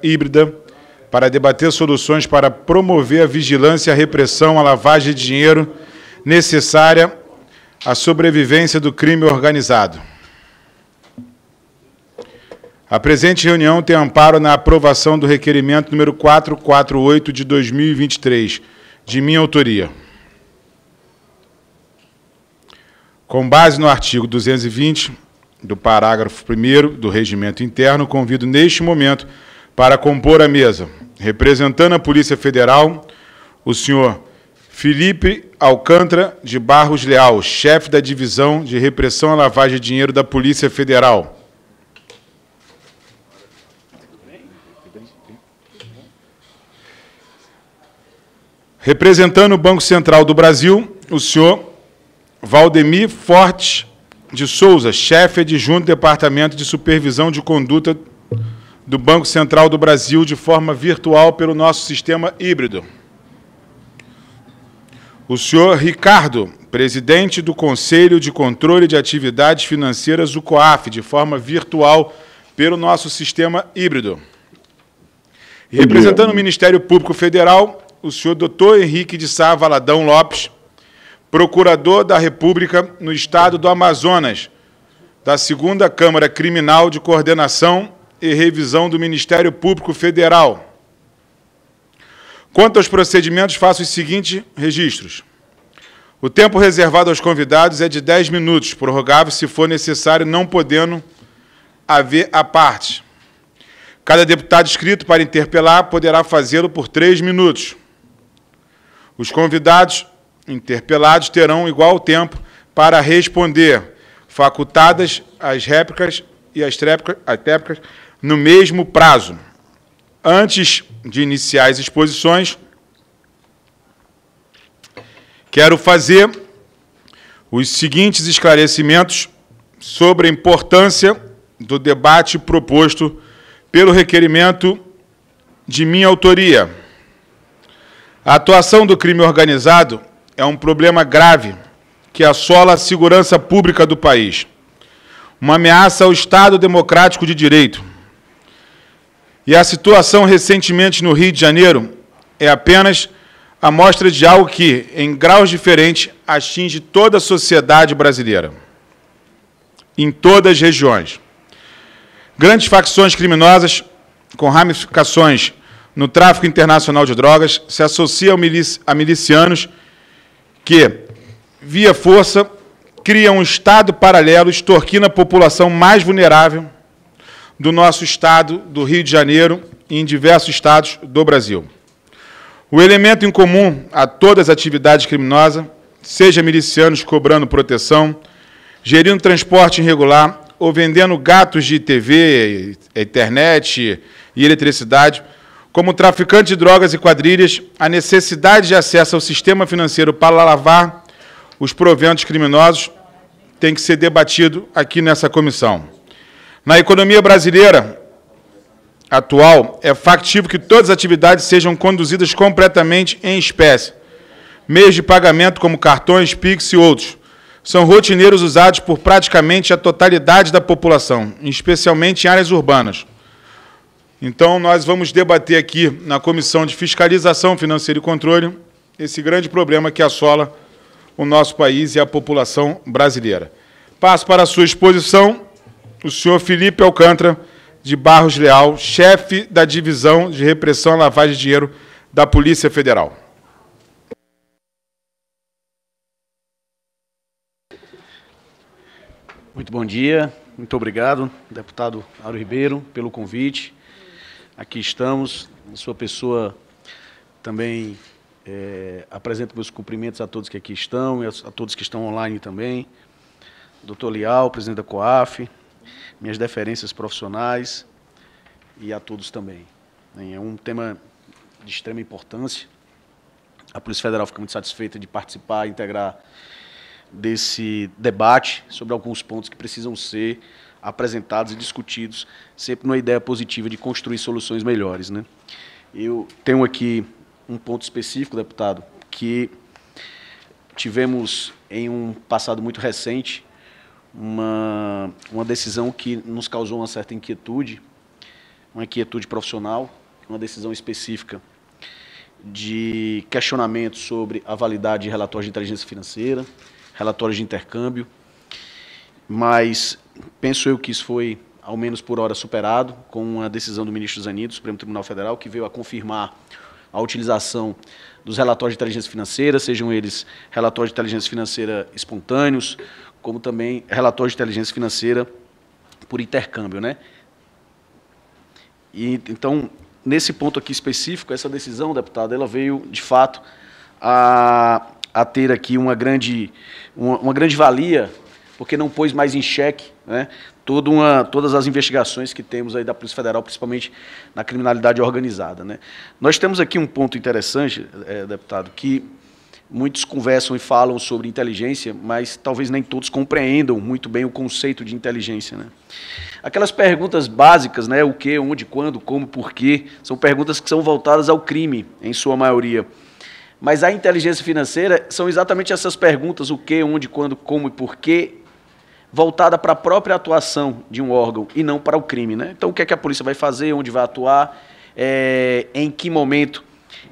híbrida para debater soluções para promover a vigilância e a repressão à lavagem de dinheiro necessária à sobrevivência do crime organizado. A presente reunião tem amparo na aprovação do requerimento número 448 de 2023, de minha autoria. Com base no artigo 220 do parágrafo 1º do Regimento Interno, convido neste momento para compor a mesa, representando a Polícia Federal, o senhor Felipe Alcântara de Barros Leal, chefe da Divisão de Repressão à Lavagem de Dinheiro da Polícia Federal. Representando o Banco Central do Brasil, o senhor Valdemir Fortes de Souza, chefe adjunto do Departamento de Supervisão de Conduta do Banco Central do Brasil, de forma virtual pelo nosso sistema híbrido. O senhor Ricardo, presidente do Conselho de Controle de Atividades Financeiras, o COAF, de forma virtual pelo nosso sistema híbrido. E representando o Ministério Público Federal, o senhor Dr. Henrique de Sá Valadão Lopes, procurador da República no Estado do Amazonas, da 2ª Câmara Criminal de Coordenação e Revisão do Ministério Público Federal. Quanto aos procedimentos, faço os seguintes registros. O tempo reservado aos convidados é de 10 minutos, prorrogável se for necessário, não podendo haver a parte. Cada deputado inscrito para interpelar poderá fazê-lo por 3 minutos. Os convidados interpelados terão igual tempo para responder, facultadas as réplicas e as tréplicas no mesmo prazo. Antes de iniciar as exposições, quero fazer os seguintes esclarecimentos sobre a importância do debate proposto pelo requerimento de minha autoria. A atuação do crime organizado é um problema grave que assola a segurança pública do país, uma ameaça ao Estado democrático de direito. E a situação recentemente no Rio de Janeiro é apenas a mostra de algo que, em graus diferentes, atinge toda a sociedade brasileira, em todas as regiões. Grandes facções criminosas, com ramificações no tráfico internacional de drogas, se associam a milicianos que, via força, criam um Estado paralelo, extorquindo a população mais vulnerável do nosso Estado, do Rio de Janeiro e em diversos estados do Brasil. O elemento em comum a todas as atividades criminosas, seja milicianos cobrando proteção, gerindo transporte irregular ou vendendo gatos de TV, internet e eletricidade, como traficantes de drogas e quadrilhas, a necessidade de acesso ao sistema financeiro para lavar os proventos criminosos tem que ser debatido aqui nessa comissão. Na economia brasileira atual, é factível que todas as atividades sejam conduzidas completamente em espécie. Meios de pagamento como cartões, Pix e outros são rotineiros usados por praticamente a totalidade da população, especialmente em áreas urbanas. Então, nós vamos debater aqui na Comissão de Fiscalização Financeira e Controle esse grande problema que assola o nosso país e a população brasileira. Passo para a sua exposição o senhor Felipe Alcântara de Barros Leal, chefe da Divisão de Repressão à Lavagem de Dinheiro da Polícia Federal. Muito bom dia, muito obrigado, deputado Auro Ribeiro, pelo convite. Aqui estamos, em sua pessoa também apresento meus cumprimentos a todos que aqui estão e a todos que estão online também. Doutor Leal, presidente da COAF, minhas deferências profissionais e a todos também. É um tema de extrema importância. A Polícia Federal fica muito satisfeita de participar e integrar desse debate sobre alguns pontos que precisam ser apresentados e discutidos, sempre numa ideia positiva de construir soluções melhores, né? Eu tenho aqui um ponto específico, deputado, que tivemos em um passado muito recente uma decisão que nos causou uma certa inquietude, uma inquietude profissional, uma decisão específica de questionamento sobre a validade de relatórios de inteligência financeira, relatórios de intercâmbio, mas penso eu que isso foi, ao menos por hora, superado com a decisão do ministro Zanin, do Supremo Tribunal Federal, que veio a confirmar a utilização dos relatórios de inteligência financeira, sejam eles relatórios de inteligência financeira espontâneos, como também relatórios de inteligência financeira por intercâmbio, né? E, então, nesse ponto aqui específico, essa decisão, deputado, ela veio, de fato, a ter aqui uma grande valia, porque não pôs mais em xeque, né, todas as investigações que temos aí da Polícia Federal, principalmente na criminalidade organizada, né. Nós temos aqui um ponto interessante, deputado, que muitos conversam e falam sobre inteligência, mas talvez nem todos compreendam muito bem o conceito de inteligência, né. Aquelas perguntas básicas, né, o que, onde, quando, como, porquê, são perguntas que são voltadas ao crime, em sua maioria. Mas a inteligência financeira são exatamente essas perguntas, o que, onde, quando, como e porquê, voltada para a própria atuação de um órgão e não para o crime, né? Então, o que é que a polícia vai fazer, onde vai atuar, em que momento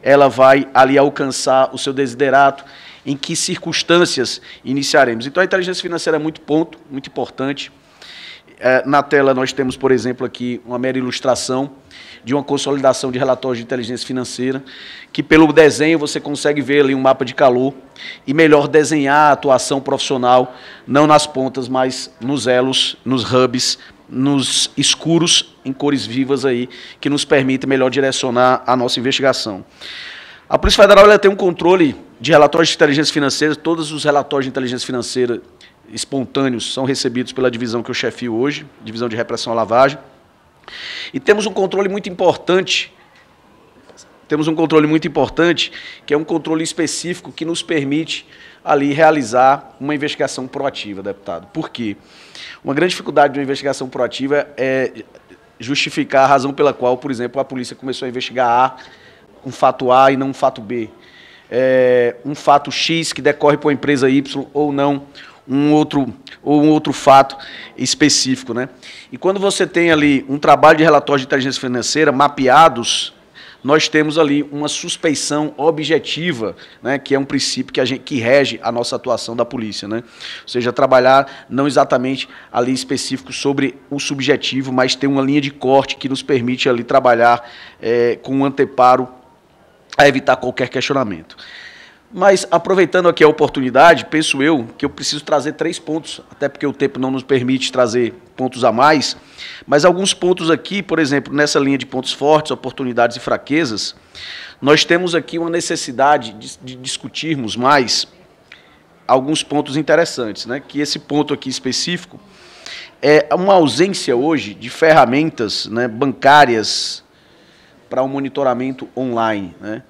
ela vai ali alcançar o seu desiderato, em que circunstâncias iniciaremos. Então, a inteligência financeira é muito importante. Na tela nós temos, por exemplo, aqui uma mera ilustração de uma consolidação de relatórios de inteligência financeira, que pelo desenho você consegue ver ali um mapa de calor e melhor desenhar a atuação profissional, não nas pontas, mas nos elos, nos hubs, nos escuros, em cores vivas aí, que nos permite melhor direcionar a nossa investigação. A Polícia Federal ela tem um controle de relatórios de inteligência financeira, todos os relatórios de inteligência financeira espontâneos são recebidos pela divisão que eu chefio hoje, Divisão de Repressão à Lavagem. E temos um controle muito importante, que é um controle específico que nos permite ali realizar uma investigação proativa, deputado. Por quê? Uma grande dificuldade de uma investigação proativa é justificar a razão pela qual, por exemplo, a polícia começou a investigar um fato A e não um fato B. Um fato X que decorre por uma empresa Y ou não, um outro fato específico, né? E quando você tem ali um trabalho de relatório de inteligência financeira mapeados, nós temos ali uma suspeição objetiva, né, que é um princípio que rege a nossa atuação da polícia, né? Ou seja, trabalhar não exatamente ali específico sobre o subjetivo, mas ter uma linha de corte que nos permite ali trabalhar com um anteparo a evitar qualquer questionamento. Mas, aproveitando aqui a oportunidade, penso eu que eu preciso trazer 3 pontos, até porque o tempo não nos permite trazer pontos a mais, mas alguns pontos aqui, por exemplo, nessa linha de pontos fortes, oportunidades e fraquezas, nós temos aqui uma necessidade de discutirmos mais alguns pontos interessantes, né? Que esse ponto aqui específico é uma ausência hoje de ferramentas, né, bancárias para o monitoramento online, né?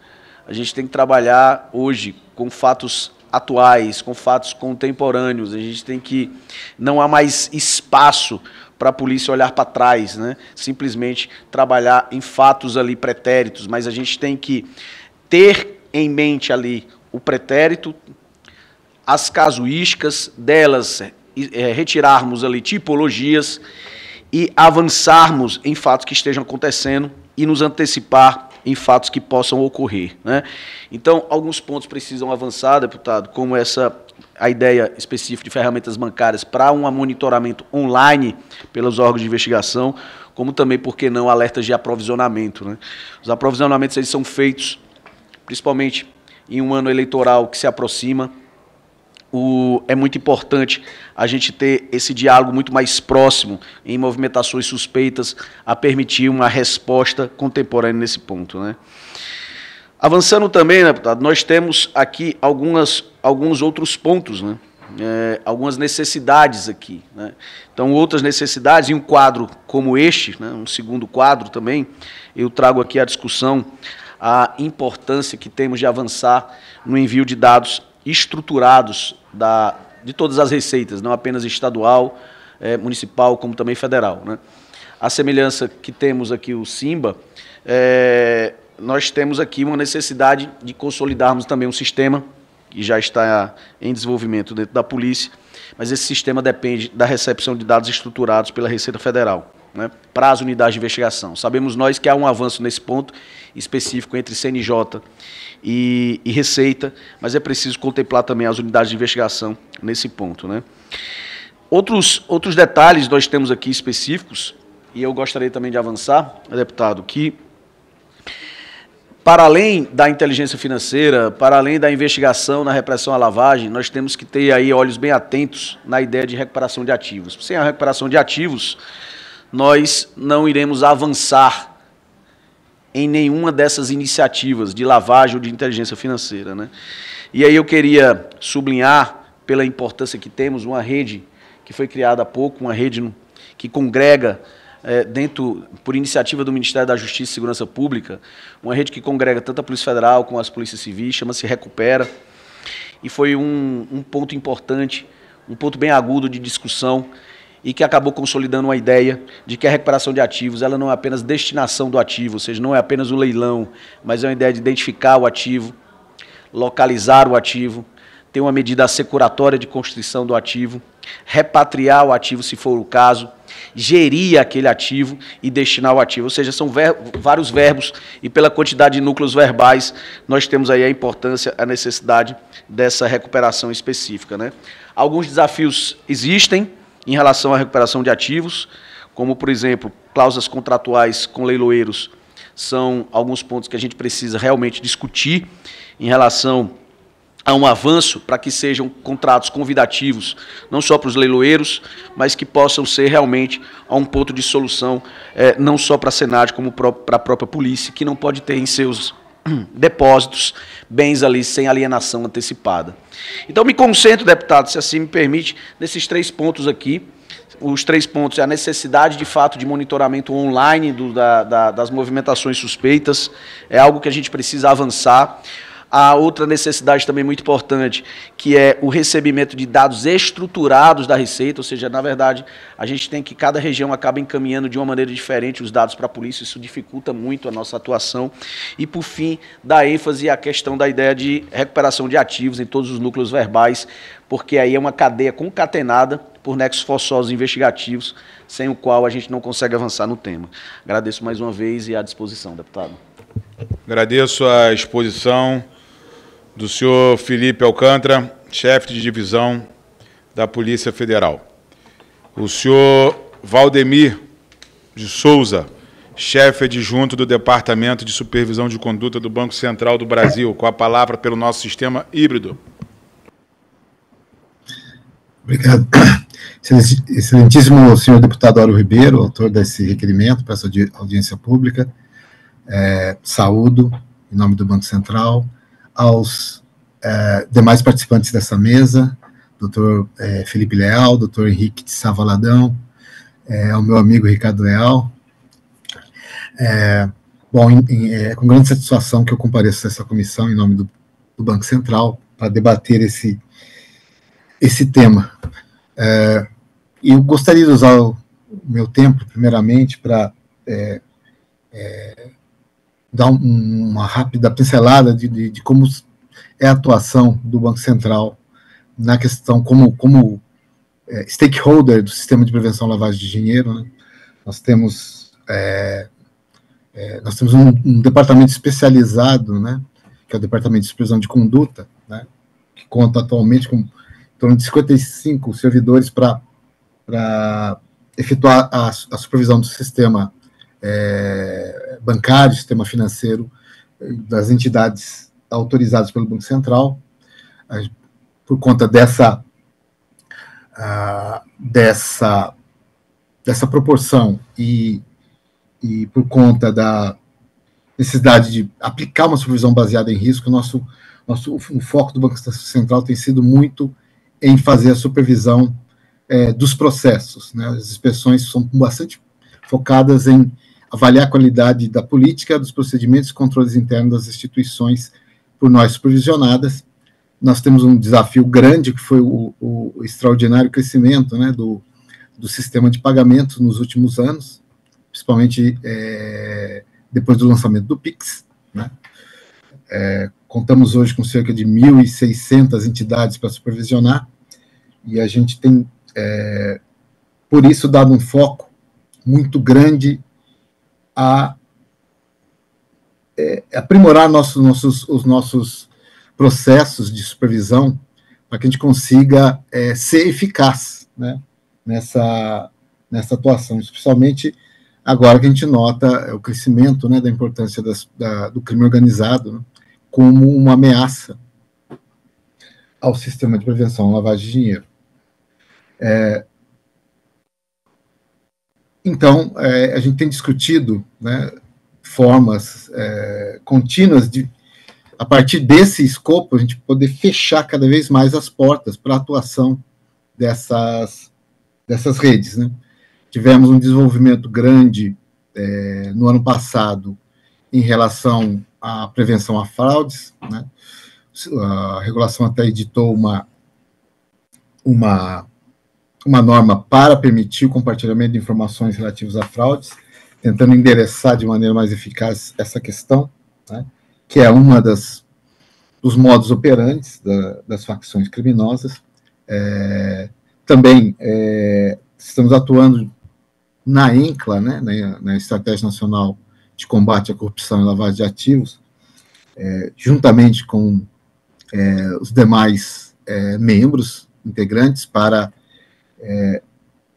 A gente tem que trabalhar hoje com fatos atuais, com fatos contemporâneos. A gente tem que... Não há mais espaço para a polícia olhar para trás, né? Simplesmente trabalhar em fatos ali pretéritos, mas a gente tem que ter em mente ali o pretérito, as casuísticas delas, retirarmos ali tipologias e avançarmos em fatos que estejam acontecendo e nos antecipar em fatos que possam ocorrer, né? Então, alguns pontos precisam avançar, deputado, como a ideia específica de ferramentas bancárias para um monitoramento online pelos órgãos de investigação, como também, por que não, alertas de aprovisionamento, né? Os aprovisionamentos eles são feitos, principalmente em um ano eleitoral que se aproxima. É muito importante a gente ter esse diálogo muito mais próximo em movimentações suspeitas a permitir uma resposta contemporânea nesse ponto, né? Avançando também, né, deputado, nós temos aqui alguns outros pontos, né? Algumas necessidades aqui, né? Então, outras necessidades, em um quadro como este, né, um segundo quadro também, eu trago aqui à discussão a importância que temos de avançar no envio de dados estruturados de todas as receitas, não apenas estadual, municipal, como também federal, né? A semelhança que temos aqui o SIMBA, nós temos aqui uma necessidade de consolidarmos também um sistema que já está em desenvolvimento dentro da polícia, mas esse sistema depende da recepção de dados estruturados pela Receita Federal. né, para as unidades de investigação. Sabemos nós que há um avanço nesse ponto específico entre CNJ e Receita, mas é preciso contemplar também as unidades de investigação nesse ponto, né. Outros detalhes nós temos aqui específicos, e eu gostaria também de avançar, deputado, que para além da inteligência financeira, para além da investigação na repressão à lavagem, nós temos que ter aí olhos bem atentos na ideia de recuperação de ativos. Sem a recuperação de ativos, nós não iremos avançar em nenhuma dessas iniciativas de lavagem ou de inteligência financeira, né? E aí eu queria sublinhar, pela importância que temos, uma rede que foi criada há pouco, uma rede que congrega, por iniciativa do Ministério da Justiça e Segurança Pública, uma rede que congrega tanto a Polícia Federal como as polícias civis, chama-se Recupera, e foi um ponto importante, um ponto bem agudo de discussão, e que acabou consolidando uma ideia de que a recuperação de ativos ela não é apenas destinação do ativo, ou seja, não é apenas o leilão, mas é uma ideia de identificar o ativo, localizar o ativo, ter uma medida assecuratória de constituição do ativo, repatriar o ativo, se for o caso, gerir aquele ativo e destinar o ativo. Ou seja, são vários verbos e pela quantidade de núcleos verbais, nós temos aí a importância, a necessidade dessa recuperação específica, né? Alguns desafios existem em relação à recuperação de ativos, como, por exemplo, cláusulas contratuais com leiloeiros, são alguns pontos que a gente precisa realmente discutir em relação a um avanço para que sejam contratos convidativos, não só para os leiloeiros, mas que possam ser realmente a um ponto de solução, não só para a Senad, como para a própria polícia, que não pode ter em seus depósitos bens ali sem alienação antecipada. Então, me concentro, deputado, se assim me permite, nesses 3 pontos aqui. Os 3 pontos é a necessidade, de fato, de monitoramento online das movimentações suspeitas, é algo que a gente precisa avançar. Há outra necessidade também muito importante, que é o recebimento de dados estruturados da Receita, ou seja, na verdade, a gente tem que cada região acaba encaminhando de uma maneira diferente os dados para a polícia, isso dificulta muito a nossa atuação. E, por fim, dá ênfase à questão da ideia de recuperação de ativos em todos os núcleos verbais, porque aí é uma cadeia concatenada por nexos forçosos investigativos, sem o qual a gente não consegue avançar no tema. Agradeço mais uma vez e à disposição, deputado. Agradeço a exposição do senhor Felipe Alcântara, chefe de divisão da Polícia Federal. O senhor Valdemir de Souza, chefe adjunto do Departamento de Supervisão de Conduta do Banco Central do Brasil, com a palavra pelo nosso sistema híbrido. Obrigado. Excelentíssimo senhor deputado Áureo Ribeiro, autor desse requerimento para essa audiência pública, saúdo, em nome do Banco Central, aos demais participantes dessa mesa, doutor Felipe Leal, doutor Henrique de Savaladão, ao meu amigo Ricardo Leal. É com grande satisfação que eu compareço a essa comissão em nome do Banco Central para debater esse tema. E eu gostaria de usar o meu tempo, primeiramente, para dar uma rápida pincelada de como é a atuação do Banco Central na questão como stakeholder do sistema de prevenção à lavagem de dinheiro, né? Nós temos um departamento especializado, né, que é o Departamento de Supervisão de Conduta, né, que conta atualmente com em torno de 55 servidores para efetuar a supervisão do sistema bancário, sistema financeiro, das entidades autorizadas pelo Banco Central. Por conta dessa proporção e por conta da necessidade de aplicar uma supervisão baseada em risco, o foco do Banco Central tem sido muito em fazer a supervisão dos processos, né? As inspeções são bastante focadas em avaliar a qualidade da política, dos procedimentos e controles internos das instituições por nós supervisionadas. Nós temos um desafio grande, que foi o extraordinário crescimento, né, do sistema de pagamentos nos últimos anos, principalmente depois do lançamento do PIX, né? Contamos hoje com cerca de 1.600 entidades para supervisionar, e a gente tem, por isso, dado um foco muito grande a aprimorar os nossos processos de supervisão para que a gente consiga ser eficaz, né, nessa atuação, especialmente agora que a gente nota o crescimento, né, da importância do crime organizado, né, como uma ameaça ao sistema de prevenção à lavagem de dinheiro. Então, a gente tem discutido, né, formas contínuas de, a partir desse escopo, a gente poder fechar cada vez mais as portas para a atuação dessas redes, né. Tivemos um desenvolvimento grande no ano passado em relação à prevenção a fraudes, né. A regulação até editou uma norma para permitir o compartilhamento de informações relativas a fraudes, tentando endereçar de maneira mais eficaz essa questão, né, que é uma dos modos operantes das facções criminosas. Também estamos atuando na ENCLA, né, na Estratégia Nacional de Combate à Corrupção e Lavagem de Ativos, juntamente com os demais membros integrantes, para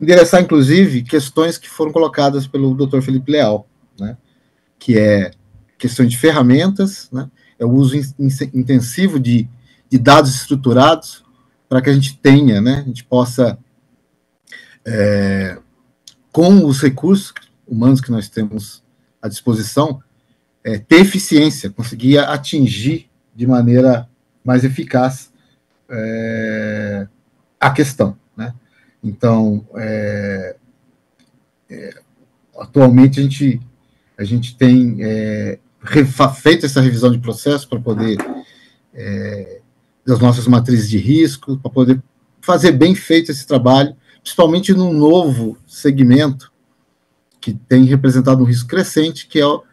endereçar, inclusive, questões que foram colocadas pelo Dr. Felipe Leal, né, que é questão de ferramentas, né, é o uso intensivo de dados estruturados para que a gente tenha, né, a gente possa, com os recursos humanos que nós temos à disposição, ter eficiência, conseguir atingir de maneira mais eficaz a questão, né? Então, atualmente a gente tem feito essa revisão de processo para poder das nossas matrizes de risco, para poder fazer bem feito esse trabalho, principalmente num novo segmento que tem representado um risco crescente, que é o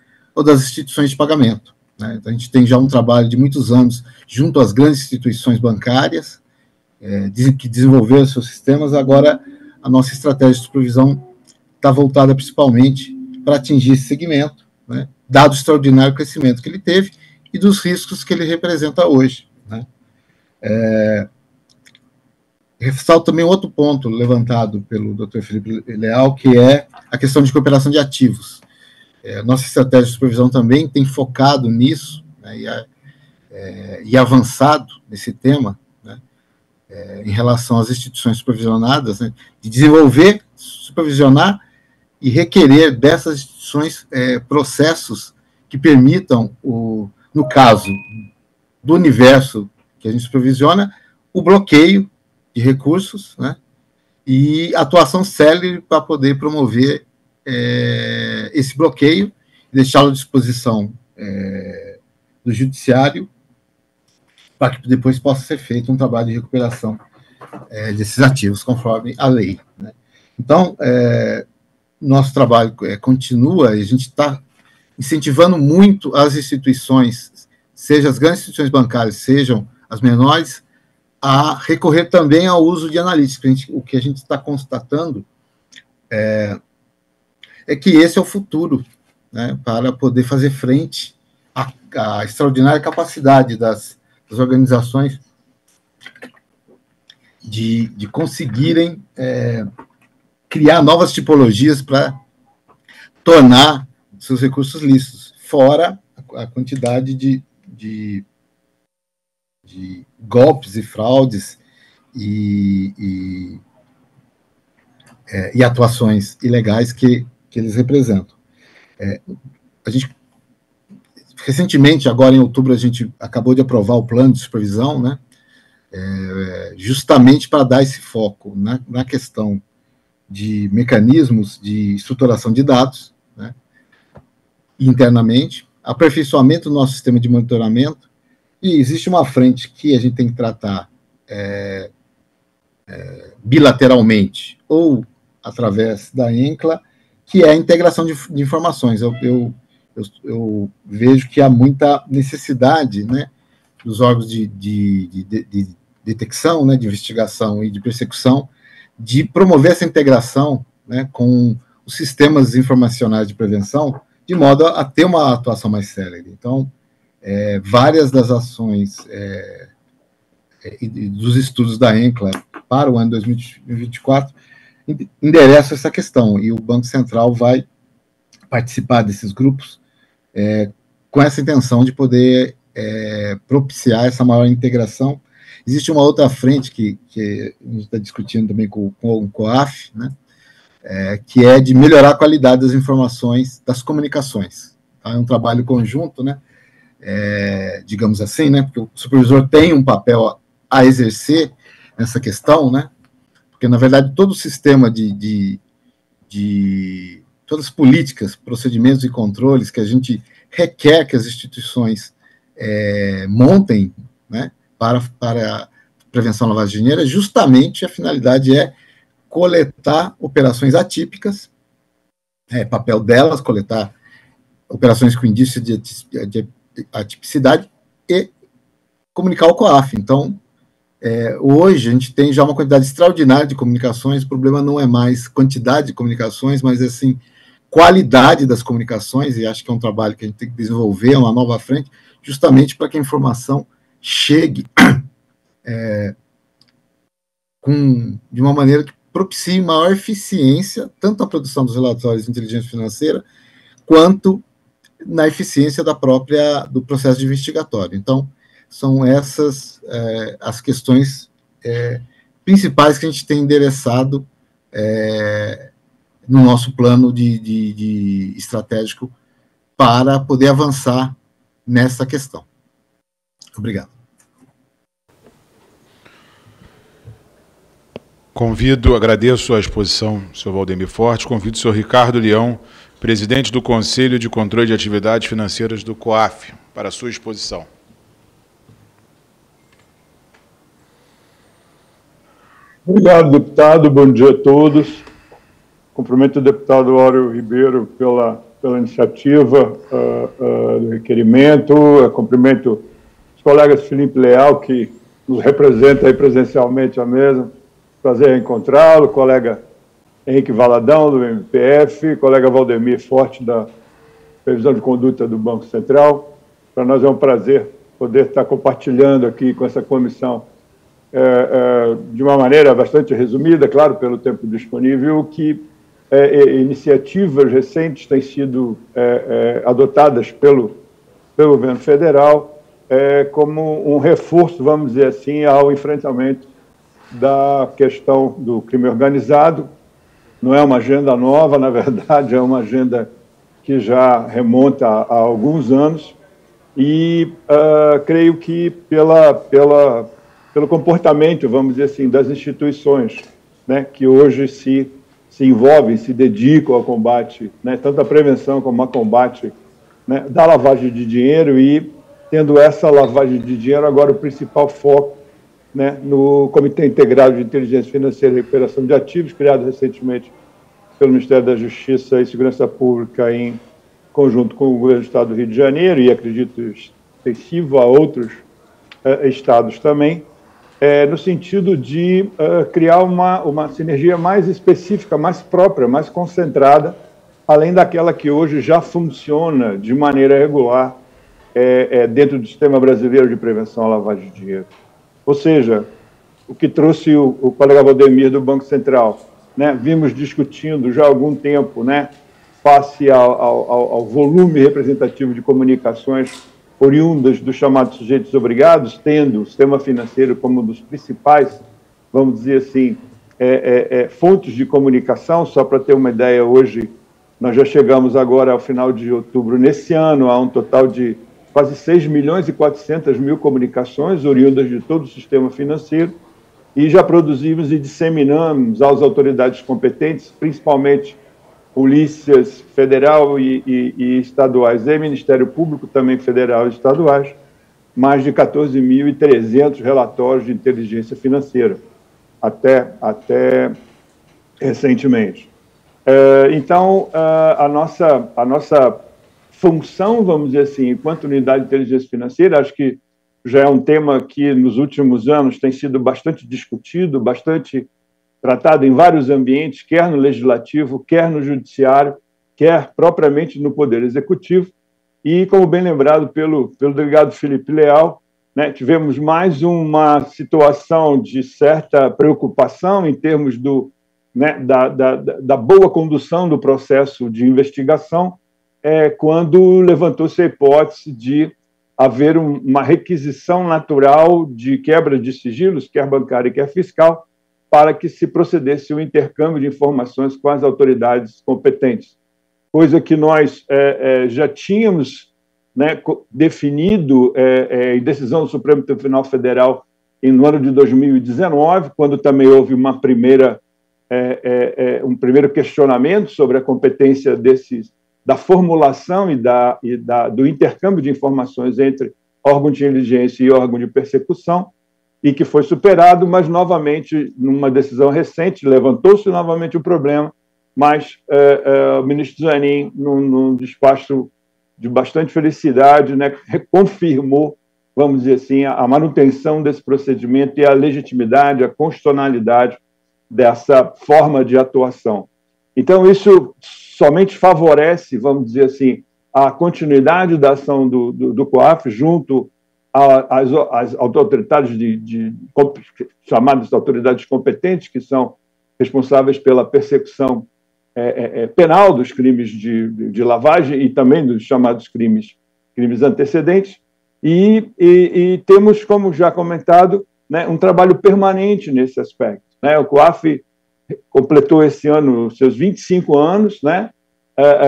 das instituições de pagamento, né? Então, a gente tem já um trabalho de muitos anos junto às grandes instituições bancárias, que desenvolveram seus sistemas. Agora a nossa estratégia de supervisão está voltada principalmente para atingir esse segmento, né, dado o extraordinário crescimento que ele teve e dos riscos que ele representa hoje, né. Ressalto também outro ponto levantado pelo Dr. Felipe Leal, que é a questão de cooperação de ativos. Nossa estratégia de supervisão também tem focado nisso, né, e avançado nesse tema, né, em relação às instituições supervisionadas, né, de desenvolver, supervisionar e requerer dessas instituições processos que permitam, no caso do universo que a gente supervisiona, o bloqueio de recursos, né, e atuação célere para poder promover esse bloqueio, deixá-lo à disposição do judiciário, para que depois possa ser feito um trabalho de recuperação desses ativos, conforme a lei, né. Então, nosso trabalho continua, e a gente está incentivando muito as instituições, seja as grandes instituições bancárias, sejam as menores, a recorrer também ao uso de analítica. O que a gente está constatando é que esse é o futuro, né, para poder fazer frente à extraordinária capacidade das organizações de conseguirem criar novas tipologias para tornar seus recursos lícitos, fora a quantidade de golpes e fraudes e atuações ilegais que eles representam. A gente, recentemente, agora em outubro, a gente acabou de aprovar o plano de supervisão, né, justamente para dar esse foco na questão de mecanismos de estruturação de dados, né, internamente, aperfeiçoamento do nosso sistema de monitoramento, e existe uma frente que a gente tem que tratar bilateralmente ou através da ENCLA, que é a integração de informações. Eu vejo que há muita necessidade, né, dos órgãos de detecção, né, de investigação e de persecução, de promover essa integração, né, com os sistemas informacionais de prevenção, de modo a ter uma atuação mais célere. Então, várias das ações dos estudos da ENCLA para o ano 2024 endereçam essa questão, e o Banco Central vai participar desses grupos com essa intenção de poder propiciar essa maior integração. Existe uma outra frente que a gente está discutindo também com o COAF, né, que é de melhorar a qualidade das informações, das comunicações. Tá? É um trabalho conjunto, né, digamos assim, né, porque o supervisor tem um papel a exercer nessa questão, né, porque, na verdade, todo o sistema todas as políticas, procedimentos e controles que a gente requer que as instituições montem, né, para a prevenção da lavagem de dinheiro, justamente a finalidade é coletar operações atípicas, papel delas, coletar operações com indício de atipicidade e comunicar ao COAF. Então, hoje a gente tem já uma quantidade extraordinária de comunicações, o problema não é mais quantidade de comunicações, mas, assim, qualidade das comunicações, e acho que é um trabalho que a gente tem que desenvolver, uma nova frente, justamente para que a informação chegue de uma maneira que propicie maior eficiência, tanto na produção dos relatórios de inteligência financeira, quanto na eficiência do processo de investigatório. Então, são essas as questões principais que a gente tem endereçado no nosso plano de estratégico para poder avançar nessa questão. Obrigado. Agradeço a exposição do senhor Valdemir Forte, convido o senhor Ricardo Leão, presidente do Conselho de Controle de Atividades Financeiras do COAF, para a sua exposição. Obrigado, deputado. Bom dia a todos. Cumprimento o deputado Áureo Ribeiro pela iniciativa do requerimento. Cumprimento os colegas Felipe Leal, que nos representa aí presencialmente à mesa. Prazer em encontrá-lo. Colega Henrique Valadão, do MPF. Colega Valdemir Forte, da Previsão de Conduta do Banco Central. Para nós é um prazer poder estar compartilhando aqui com essa comissão de uma maneira bastante resumida, claro, pelo tempo disponível, que iniciativas recentes têm sido adotadas pelo governo federal como um reforço, vamos dizer assim, ao enfrentamento da questão do crime organizado. Não é uma agenda nova, na verdade, é uma agenda que já remonta a alguns anos, e creio que pelo comportamento, vamos dizer assim, das instituições, né, que hoje se envolvem, se dedicam ao combate, né, tanto a prevenção como ao combate, né, da lavagem de dinheiro, e tendo essa lavagem de dinheiro agora o principal foco, né, no Comitê Integrado de Inteligência Financeira e Recuperação de Ativos, criado recentemente pelo Ministério da Justiça e Segurança Pública em conjunto com o governo do Estado do Rio de Janeiro, e acredito extensivo a outros estados também, no sentido de criar uma sinergia mais específica, mais própria, mais concentrada, além daquela que hoje já funciona de maneira regular dentro do sistema brasileiro de prevenção à lavagem de dinheiro. Ou seja, o que trouxe o colega Valdemir do Banco Central, né, vimos discutindo já há algum tempo, né, face ao volume representativo de comunicações oriundas dos chamados sujeitos obrigados, tendo o sistema financeiro como um dos principais, vamos dizer assim, fontes de comunicação. Só para ter uma ideia, hoje nós já chegamos agora ao final de outubro, nesse ano, a um total de quase 6.400.000 comunicações oriundas de todo o sistema financeiro, e já produzimos e disseminamos às autoridades competentes, principalmente polícias federal e estaduais e Ministério Público, também federal e estaduais, mais de 14.300 relatórios de inteligência financeira, até recentemente. Então, a nossa função, vamos dizer assim, enquanto unidade de inteligência financeira, acho que já é um tema que nos últimos anos tem sido bastante discutido, bastante tratado em vários ambientes, quer no legislativo, quer no judiciário, quer propriamente no Poder Executivo. E, como bem lembrado pelo delegado Felipe Leal, né, tivemos mais uma situação de certa preocupação em termos da boa condução do processo de investigação, quando levantou-se a hipótese de haver uma requisição natural de quebra de sigilos, quer bancária, quer fiscal, para que se procedesse o intercâmbio de informações com as autoridades competentes. Coisa que nós já tínhamos, né, definido em decisão do Supremo Tribunal Federal no ano de 2019, quando também houve um primeiro questionamento sobre a competência da formulação do intercâmbio de informações entre órgão de inteligência e órgão de persecução, e que foi superado, mas, novamente, numa decisão recente, levantou-se novamente o problema, mas o ministro Zanin, num despacho de bastante felicidade, né, reconfirmou, vamos dizer assim, a manutenção desse procedimento e a legitimidade, a constitucionalidade dessa forma de atuação. Então, isso somente favorece, vamos dizer assim, a continuidade da ação do COAF junto às autoridades chamadas autoridades competentes, que são responsáveis pela persecução penal dos crimes de lavagem e também dos chamados crimes antecedentes. E temos, como já comentado, né, um trabalho permanente nesse aspecto, né? O COAF completou esse ano seus 25 anos, né?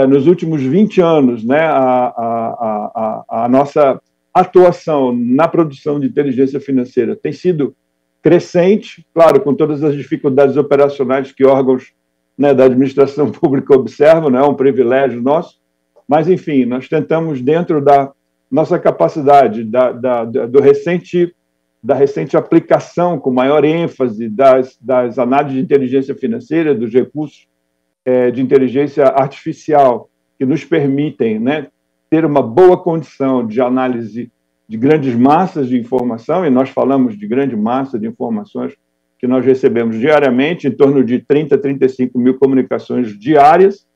Nos últimos 20 anos, né, a nossa atuação na produção de inteligência financeira tem sido crescente, claro, com todas as dificuldades operacionais que órgãos, né, da administração pública observam, não é um privilégio nosso, mas, enfim, nós tentamos, dentro da nossa capacidade, da recente aplicação com maior ênfase das análises de inteligência financeira, dos recursos de inteligência artificial que nos permitem, né, ter uma boa condição de análise de grandes massas de informação, e nós falamos de grande massa de informações que nós recebemos diariamente, em torno de 30 a 35 mil comunicações diárias.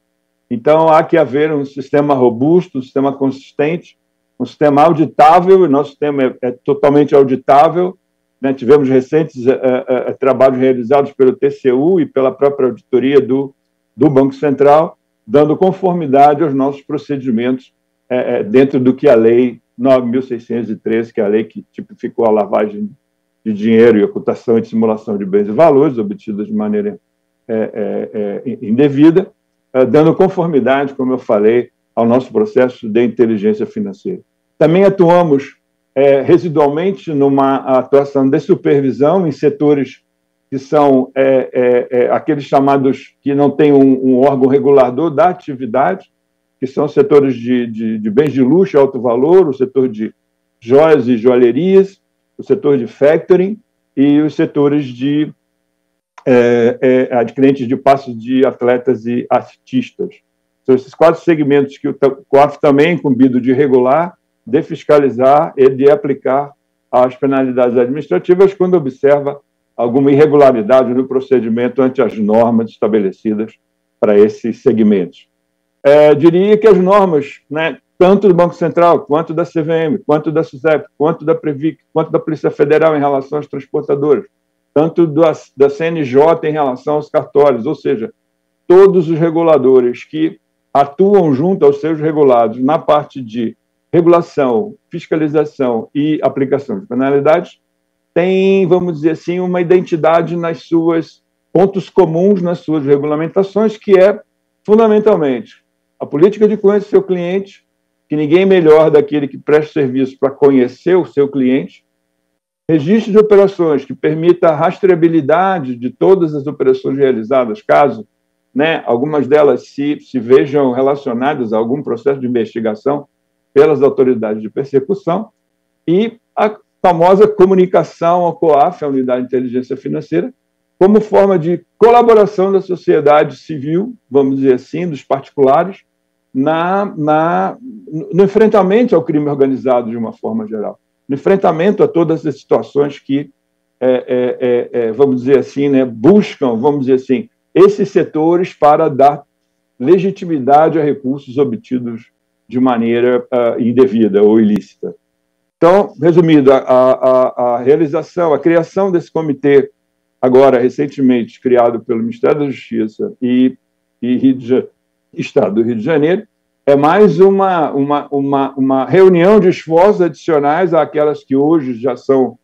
Então, há que haver um sistema robusto, um sistema consistente, um sistema auditável, e nosso sistema é totalmente auditável, né? Tivemos recentes trabalhos realizados pelo TCU e pela própria auditoria do Banco Central, dando conformidade aos nossos procedimentos dentro do que a Lei 9.613, que é a lei que tipificou a lavagem de dinheiro e ocultação e dissimulação de bens e valores obtidos de maneira indevida, dando conformidade, como eu falei, ao nosso processo de inteligência financeira. Também atuamos residualmente numa atuação de supervisão em setores que são aqueles chamados que não têm um órgão regulador da atividade, que são setores de bens de luxo e alto valor, o setor de joias e joalherias, o setor de factoring e os setores de adquirentes de passos de atletas e artistas. São esses 4 segmentos que o COAF também é incumbido de regular, de fiscalizar e de aplicar as penalidades administrativas quando observa alguma irregularidade no procedimento ante as normas estabelecidas para esses segmentos. Diria que as normas, né, tanto do Banco Central, quanto da CVM, quanto da SUSEP, quanto da Previc, quanto da Polícia Federal em relação às transportadoras, tanto da CNJ em relação aos cartórios, ou seja, todos os reguladores que atuam junto aos seus regulados na parte de regulação, fiscalização e aplicação de penalidades, têm, vamos dizer assim, uma identidade nas suas pontos comuns, nas suas regulamentações, que é, fundamentalmente, a política de conhecer o seu cliente, que ninguém é melhor daquele que presta serviço para conhecer o seu cliente, registro de operações que permita a rastreabilidade de todas as operações realizadas, caso, né, algumas delas se vejam relacionadas a algum processo de investigação pelas autoridades de persecução, e a famosa comunicação ao COAF, a Unidade de Inteligência Financeira, como forma de colaboração da sociedade civil, vamos dizer assim, dos particulares, no enfrentamento ao crime organizado de uma forma geral, no enfrentamento a todas as situações que vamos dizer assim, né, buscam, vamos dizer assim, esses setores para dar legitimidade a recursos obtidos de maneira indevida ou ilícita. Então, resumindo, a realização, a criação desse comitê, agora recentemente criado pelo Ministério da Justiça e Estado do Rio de Janeiro, é mais uma reunião de esforços adicionais àquelas que hoje já são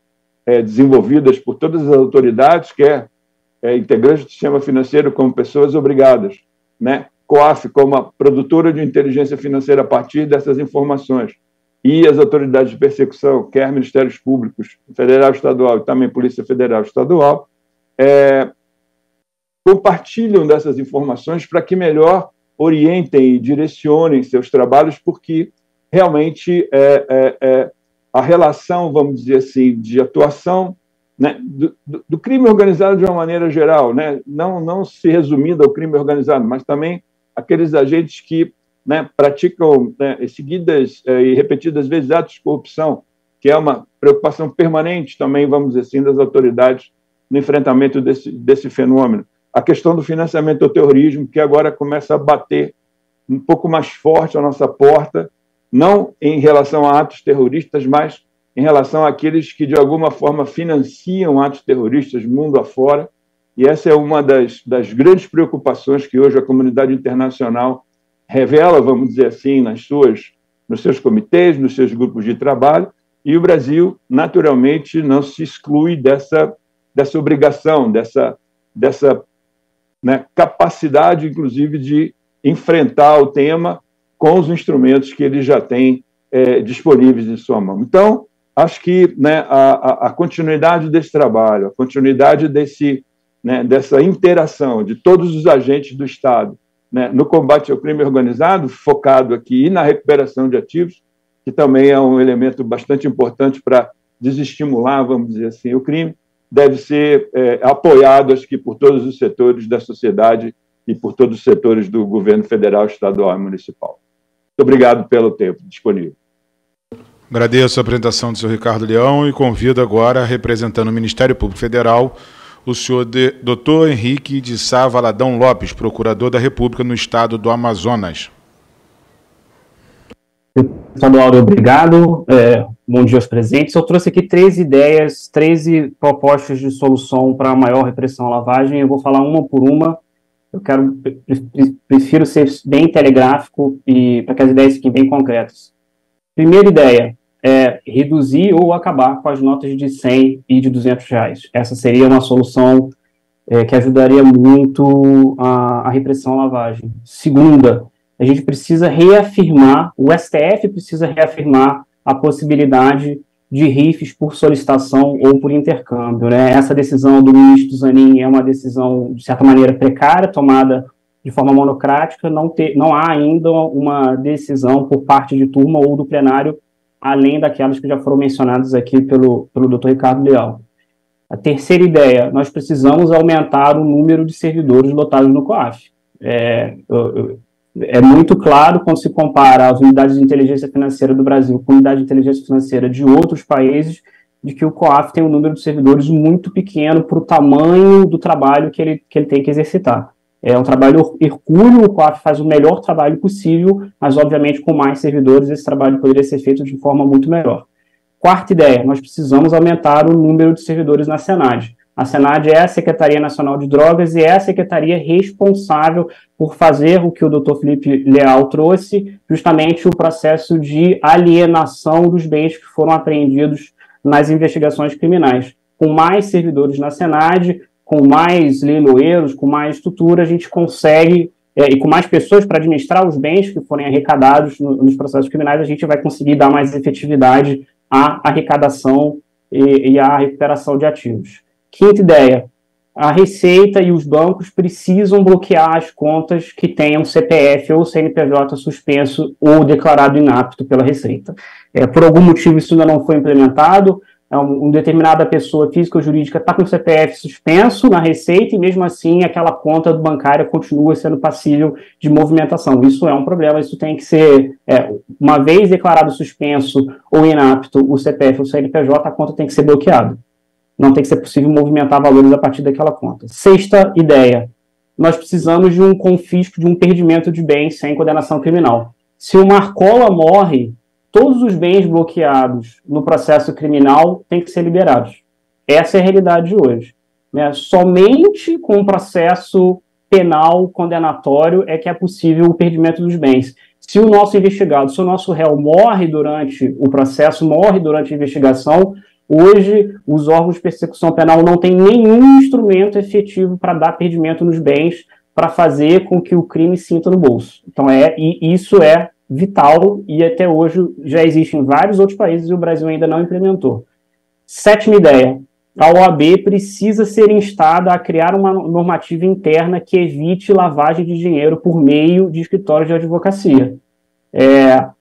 desenvolvidas por todas as autoridades, quer integrantes do sistema financeiro como pessoas obrigadas, né? COAF como a produtora de inteligência financeira a partir dessas informações, e as autoridades de persecução, quer Ministérios Públicos, Federal, Estadual e também Polícia Federal Estadual, compartilham dessas informações para que melhor orientem e direcionem seus trabalhos, porque realmente a relação, vamos dizer assim, de atuação, né, do crime organizado de uma maneira geral, né, não se resumindo ao crime organizado, mas também aqueles agentes que, né, praticam, né, seguidas e repetidas vezes atos de corrupção, que é uma preocupação permanente também, vamos dizer assim, das autoridades no enfrentamento desse fenômeno. A questão do financiamento ao terrorismo, que agora começa a bater um pouco mais forte à nossa porta, não em relação a atos terroristas, mas em relação àqueles que, de alguma forma, financiam atos terroristas mundo afora. E essa é uma das grandes preocupações que hoje a comunidade internacional revela, vamos dizer assim, nos seus comitês, nos seus grupos de trabalho, e o Brasil, naturalmente, não se exclui dessa obrigação, dessa né, capacidade, inclusive, de enfrentar o tema com os instrumentos que ele já tem disponíveis em sua mão. Então, acho que, né, a continuidade desse trabalho, a continuidade dessa interação de todos os agentes do Estado, né, no combate ao crime organizado, focado aqui, e na recuperação de ativos, que também é um elemento bastante importante para desestimular, vamos dizer assim, o crime, deve ser apoiado, acho que, por todos os setores da sociedade e por todos os setores do governo federal, estadual e municipal. Muito obrigado pelo tempo disponível. Agradeço a apresentação do senhor Ricardo Leão e convido agora, representando o Ministério Público Federal, o senhor Dr. Henrique de Sá Valadão Lopes, procurador da República no estado do Amazonas. Estadual, obrigado. Bom dia aos presentes. Eu trouxe aqui 13 ideias, 13 propostas de solução para a maior repressão à lavagem. Eu vou falar uma por uma. Prefiro ser bem telegráfico e para que as ideias fiquem bem concretas. Primeira ideia é reduzir ou acabar com as notas de 100 e de 200 reais. Essa seria uma solução que ajudaria muito a repressão à lavagem. Segunda, a gente precisa reafirmar, o STF precisa reafirmar a possibilidade de rifes por solicitação ou por intercâmbio, né? Essa decisão do ministro Zanin é uma decisão, de certa maneira, precária, tomada de forma monocrática, não há ainda uma decisão por parte de turma ou do plenário, além daquelas que já foram mencionadas aqui pelo Dr. Ricardo Leão. A terceira ideia, nós precisamos aumentar o número de servidores lotados no COAF. É muito claro quando se compara as unidades de inteligência financeira do Brasil com a unidade de inteligência financeira de outros países, de que o COAF tem um número de servidores muito pequeno para o tamanho do trabalho que ele tem que exercitar. É um trabalho hercúleo, o COAF faz o melhor trabalho possível, mas, obviamente, com mais servidores, esse trabalho poderia ser feito de forma muito melhor. Quarta ideia, nós precisamos aumentar o número de servidores na SENAD. A SENAD é a Secretaria Nacional de Drogas e é a secretaria responsável por fazer o que o Dr. Felipe Leal trouxe, justamente o processo de alienação dos bens que foram apreendidos nas investigações criminais. Com mais servidores na SENAD, com mais leiloeiros, com mais estrutura, a gente consegue, e com mais pessoas para administrar os bens que forem arrecadados nos processos criminais, a gente vai conseguir dar mais efetividade à arrecadação e à recuperação de ativos. Quinta ideia, a Receita e os bancos precisam bloquear as contas que tenham CPF ou CNPJ suspenso ou declarado inapto pela Receita. Por algum motivo isso ainda não foi implementado, uma determinada pessoa física ou jurídica está com o CPF suspenso na Receita e mesmo assim aquela conta bancária continua sendo passível de movimentação. Isso é um problema, isso tem que ser, uma vez declarado suspenso ou inapto o CPF ou o CNPJ, a conta tem que ser bloqueada. não tem que ser possível movimentar valores a partir daquela conta. Sexta ideia, nós precisamos de um confisco, de um perdimento de bens sem condenação criminal. Se o Marcola morre, todos os bens bloqueados no processo criminal têm que ser liberados. Essa é a realidade de hoje, né? Somente com um processo penal condenatório é que é possível o perdimento dos bens. Se o nosso investigado, se o nosso réu morre durante o processo, morre durante a investigação, hoje os órgãos de persecução penal não têm nenhum instrumento efetivo para dar perdimento nos bens, para fazer com que o crime sinta no bolso. Então, isso é vital e até hoje já existe em vários outros países e o Brasil ainda não implementou. Sétima ideia, a OAB precisa ser instada a criar uma normativa interna que evite lavagem de dinheiro por meio de escritórios de advocacia.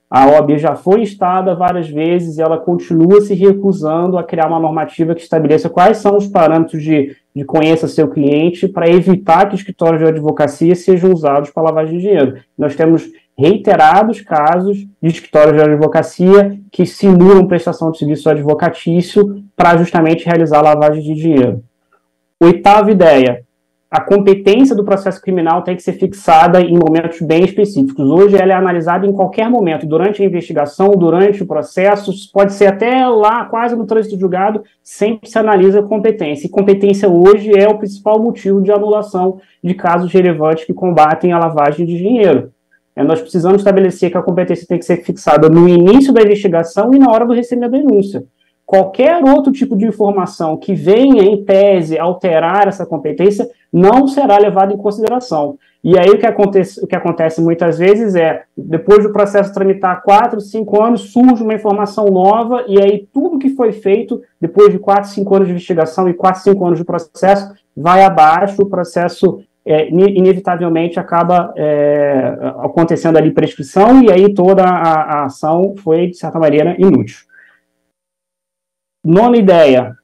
A OAB já foi instada várias vezes e ela continua se recusando a criar uma normativa que estabeleça quais são os parâmetros de conheça seu cliente para evitar que escritórios de advocacia sejam usados para lavagem de dinheiro. Nós temos reiterados casos de escritórios de advocacia que simulam prestação de serviço advocatício para justamente realizar lavagem de dinheiro. Oitava ideia, a competência do processo criminal tem que ser fixada em momentos bem específicos. Hoje ela é analisada em qualquer momento, durante a investigação, durante o processo, pode ser até lá, quase no trânsito de julgado, sempre se analisa a competência. E competência hoje é o principal motivo de anulação de casos relevantes que combatem a lavagem de dinheiro. Nós precisamos estabelecer que a competência tem que ser fixada no início da investigação e na hora do recebimento da denúncia. Qualquer outro tipo de informação que venha, em tese, alterar essa competência não será levado em consideração. E aí o que acontece muitas vezes é, depois do processo tramitar 4, 5 anos, surge uma informação nova e aí tudo que foi feito depois de 4, 5 anos de investigação e 4, 5 anos de processo vai abaixo, o processo inevitavelmente acaba acontecendo ali prescrição e aí toda a ação foi, de certa maneira, inútil. Nona ideia,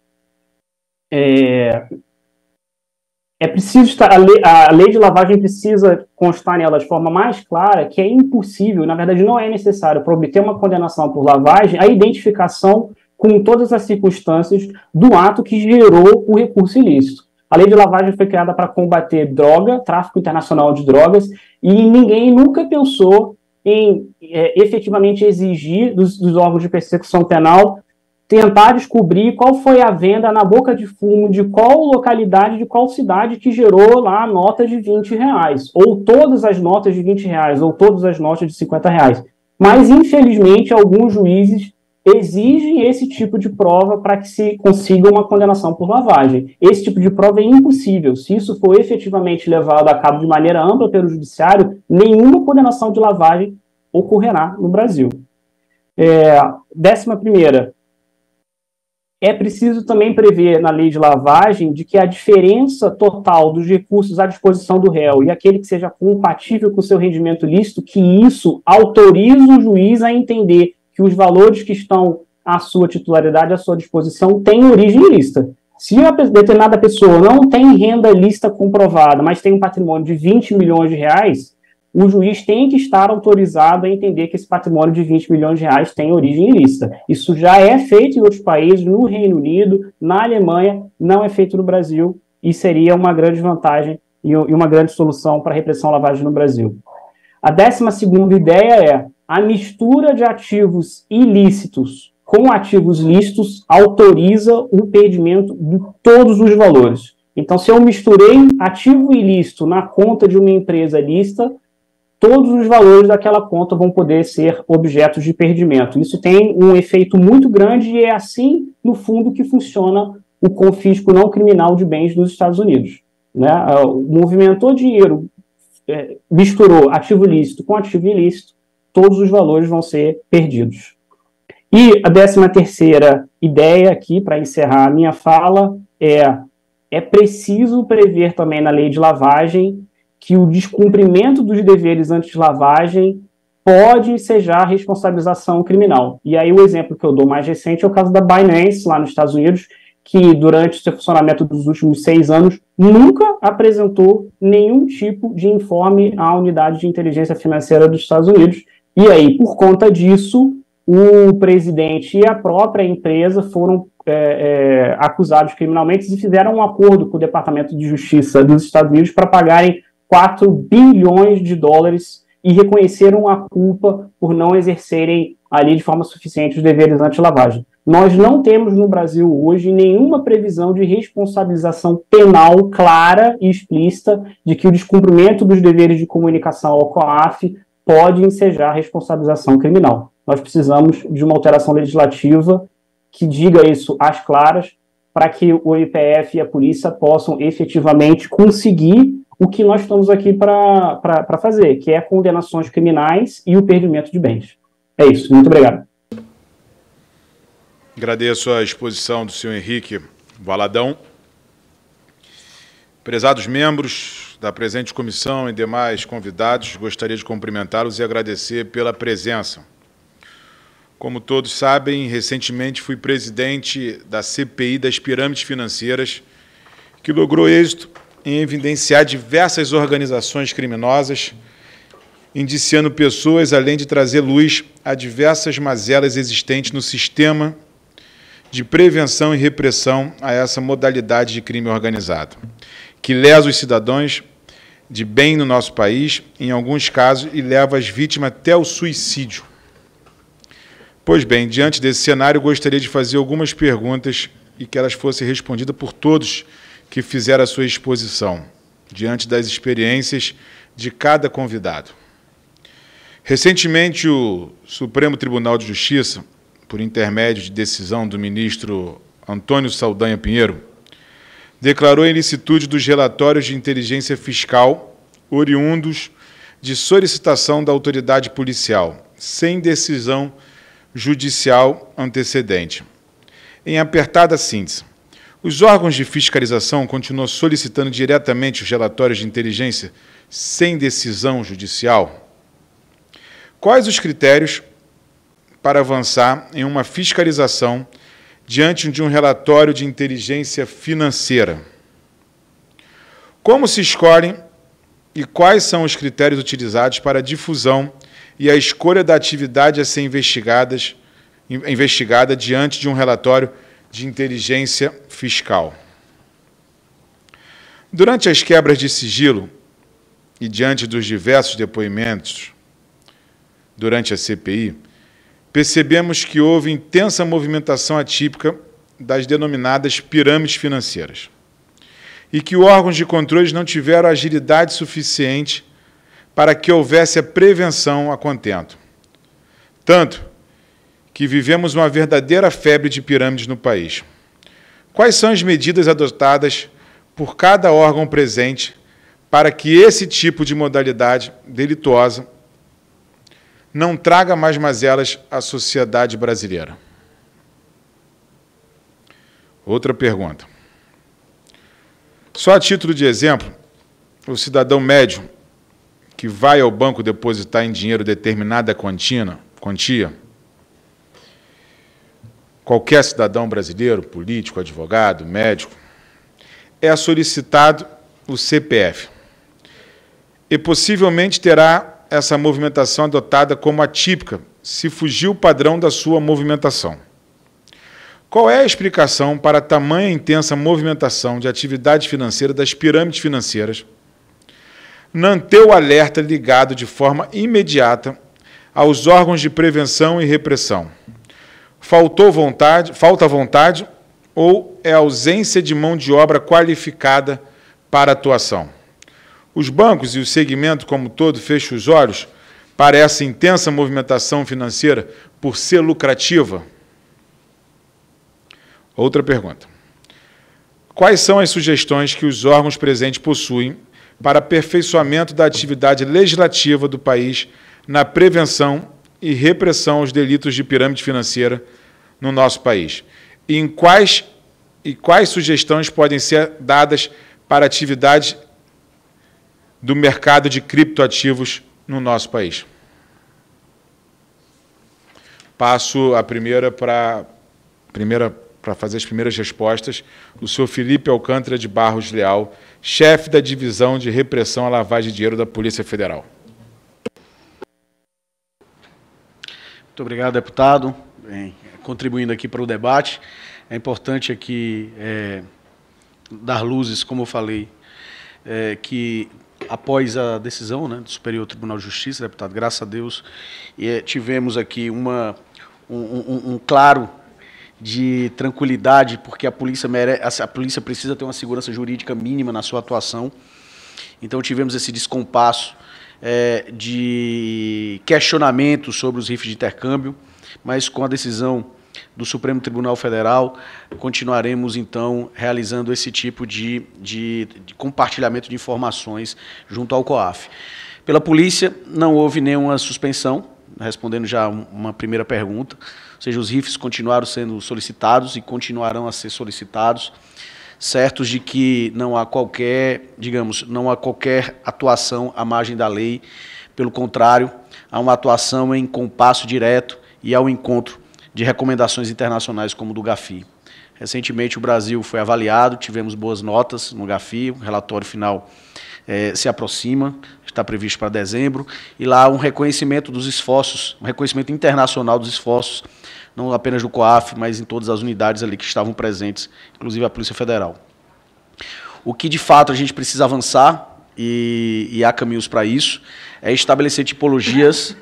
preciso a lei de lavagem precisa constar nela de forma mais clara que é impossível, na verdade não é necessário para obter uma condenação por lavagem a identificação com todas as circunstâncias do ato que gerou o recurso ilícito. A lei de lavagem foi criada para combater droga, tráfico internacional de drogas, e ninguém nunca pensou em efetivamente exigir dos órgãos de persecução penal tentar descobrir qual foi a venda na boca de fumo de qual localidade, de qual cidade que gerou lá a nota de R$20, ou todas as notas de R$20, ou todas as notas de R$50. Mas, infelizmente, alguns juízes exigem esse tipo de prova para que se consiga uma condenação por lavagem. Esse tipo de prova é impossível. Se isso for efetivamente levado a cabo de maneira ampla pelo judiciário, nenhuma condenação de lavagem ocorrerá no Brasil. 11ª, é preciso também prever na lei de lavagem de que a diferença total dos recursos à disposição do réu e aquele que seja compatível com o seu rendimento lícito, que isso autoriza o juiz a entender que os valores que estão à sua titularidade, à sua disposição, têm origem ilícita. Se uma determinada pessoa não tem renda lícita comprovada, mas tem um patrimônio de R$20 milhões, o juiz tem que estar autorizado a entender que esse patrimônio de R$20 milhões tem origem ilícita. Isso já é feito em outros países, no Reino Unido, na Alemanha, não é feito no Brasil, e seria uma grande vantagem e uma grande solução para a repressão à lavagem no Brasil. A 12ª ideia é a mistura de ativos ilícitos com ativos lícitos autoriza o perdimento de todos os valores. Então, se eu misturei ativo ilícito na conta de uma empresa lícita, todos os valores daquela conta vão poder ser objetos de perdimento. Isso tem um efeito muito grande e é assim, no fundo, que funciona o confisco não criminal de bens nos Estados Unidos. Né? Movimentou dinheiro, misturou ativo lícito com ativo ilícito, todos os valores vão ser perdidos. E a 13ª ideia aqui, para encerrar a minha fala, é preciso prever também na lei de lavagem que o descumprimento dos deveres anti-lavagem pode ensejar responsabilização criminal. E aí o exemplo que eu dou mais recente é o caso da Binance, lá nos Estados Unidos, que durante o seu funcionamento dos últimos 6 anos nunca apresentou nenhum tipo de informe à unidade de inteligência financeira dos Estados Unidos. E aí, por conta disso, o presidente e a própria empresa foram acusados criminalmente e fizeram um acordo com o Departamento de Justiça dos Estados Unidos para pagarem 4 bilhões de dólares e reconheceram a culpa por não exercerem ali de forma suficiente os deveres anti-lavagem. Nós não temos no Brasil hoje nenhuma previsão de responsabilização penal clara e explícita de que o descumprimento dos deveres de comunicação ao COAF pode ensejar responsabilização criminal. Nós precisamos de uma alteração legislativa que diga isso às claras, para que o IPF e a polícia possam efetivamente conseguir o que nós estamos aqui para fazer, que é condenações criminais e o perdimento de bens. É isso. Muito obrigado. Agradeço a exposição do senhor Henrique Valadão. Prezados membros da presente comissão e demais convidados, gostaria de cumprimentá-los e agradecer pela presença. Como todos sabem, recentemente fui presidente da CPI das pirâmides financeiras, que logrou êxito em evidenciar diversas organizações criminosas, indiciando pessoas, além de trazer luz a diversas mazelas existentes no sistema de prevenção e repressão a essa modalidade de crime organizado, que lesa os cidadãos de bem no nosso país, em alguns casos, e leva as vítimas até o suicídio. Pois bem, diante desse cenário, gostaria de fazer algumas perguntas e que elas fossem respondidas por todos que fizeram a sua exposição, diante das experiências de cada convidado. Recentemente, o Supremo Tribunal de Justiça, por intermédio de decisão do ministro Antônio Saldanha Pinheiro, declarou a ilicitude dos relatórios de inteligência fiscal oriundos de solicitação da autoridade policial, sem decisão judicial antecedente. Em apertada síntese, os órgãos de fiscalização continuam solicitando diretamente os relatórios de inteligência sem decisão judicial? Quais os critérios para avançar em uma fiscalização diante de um relatório de inteligência financeira? Como se escolhem e quais são os critérios utilizados para a difusão e a escolha da atividade a ser investigada diante de um relatório de inteligência fiscal? Durante as quebras de sigilo e diante dos diversos depoimentos durante a CPI, percebemos que houve intensa movimentação atípica das denominadas pirâmides financeiras e que órgãos de controle não tiveram agilidade suficiente para que houvesse a prevenção a contento. Tanto que vivemos uma verdadeira febre de pirâmides no país. Quais são as medidas adotadas por cada órgão presente para que esse tipo de modalidade delituosa não traga mais mazelas à sociedade brasileira? Outra pergunta. Só a título de exemplo, o cidadão médio que vai ao banco depositar em dinheiro determinada quantia, qualquer cidadão brasileiro, político, advogado, médico, é solicitado o CPF e possivelmente terá essa movimentação adotada como atípica, se fugir o padrão da sua movimentação. Qual é a explicação para a tamanha intensa movimentação de atividade financeira das pirâmides financeiras não ter o alerta ligado de forma imediata aos órgãos de prevenção e repressão? Falta vontade ou é ausência de mão de obra qualificada para atuação? Os bancos e o segmento como todo fecham os olhos para essa intensa movimentação financeira por ser lucrativa? Outra pergunta. Quais são as sugestões que os órgãos presentes possuem para aperfeiçoamento da atividade legislativa do país na prevenção e repressão aos delitos de pirâmide financeira no nosso país? E quais sugestões podem ser dadas para a atividade do mercado de criptoativos no nosso país? Passo a primeira para fazer as primeiras respostas, o senhor Felipe Alcântara de Barros Leal, chefe da Divisão de Repressão à Lavagem de Dinheiro da Polícia Federal. Muito obrigado, deputado. Bem, contribuindo aqui para o debate. É importante aqui dar luzes, como eu falei, que após a decisão, né, do Superior Tribunal de Justiça, deputado, graças a Deus, tivemos aqui um claro de tranquilidade, porque a polícia precisa ter uma segurança jurídica mínima na sua atuação. Então tivemos esse descompasso de questionamento sobre os rifles de intercâmbio, mas com a decisão do Supremo Tribunal Federal, continuaremos, então, realizando esse tipo de compartilhamento de informações junto ao COAF. Pela polícia, não houve nenhuma suspensão, respondendo já uma primeira pergunta, ou seja, os rifles continuaram sendo solicitados e continuarão a ser solicitados, certos de que não há qualquer, digamos, não há qualquer atuação à margem da lei, pelo contrário, há uma atuação em compasso direto e ao encontro de recomendações internacionais como o do GAFI. Recentemente o Brasil foi avaliado, tivemos boas notas no GAFI, o relatório final se aproxima, está previsto para dezembro, e lá um reconhecimento dos esforços, um reconhecimento internacional dos esforços, não apenas do COAF, mas em todas as unidades ali que estavam presentes, inclusive a Polícia Federal. O que de fato a gente precisa avançar, e há caminhos para isso, é estabelecer tipologias.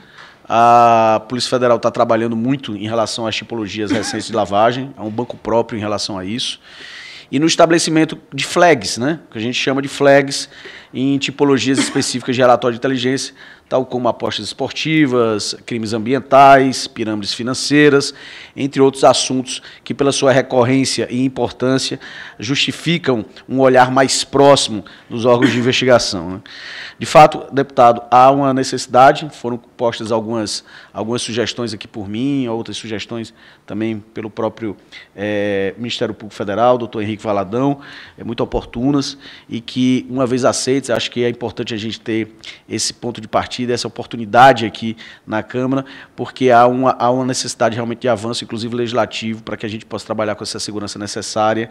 A Polícia Federal está trabalhando muito em relação às tipologias recentes de lavagem, há um banco próprio em relação a isso. E no estabelecimento de flags, né, que a gente chama de flags, em tipologias específicas de relatório de inteligência, tal como apostas esportivas, crimes ambientais, pirâmides financeiras, entre outros assuntos que, pela sua recorrência e importância, justificam um olhar mais próximo dos órgãos de investigação, né. De fato, deputado, há uma necessidade, foram postas algumas sugestões aqui por mim, outras sugestões também pelo próprio Ministério Público Federal, doutor Henrique Valadão, muito oportunas, e que, uma vez aceitas, acho que é importante a gente ter esse ponto de partida, essa oportunidade aqui na Câmara, porque há uma necessidade realmente de avanço, inclusive legislativo, para que a gente possa trabalhar com essa segurança necessária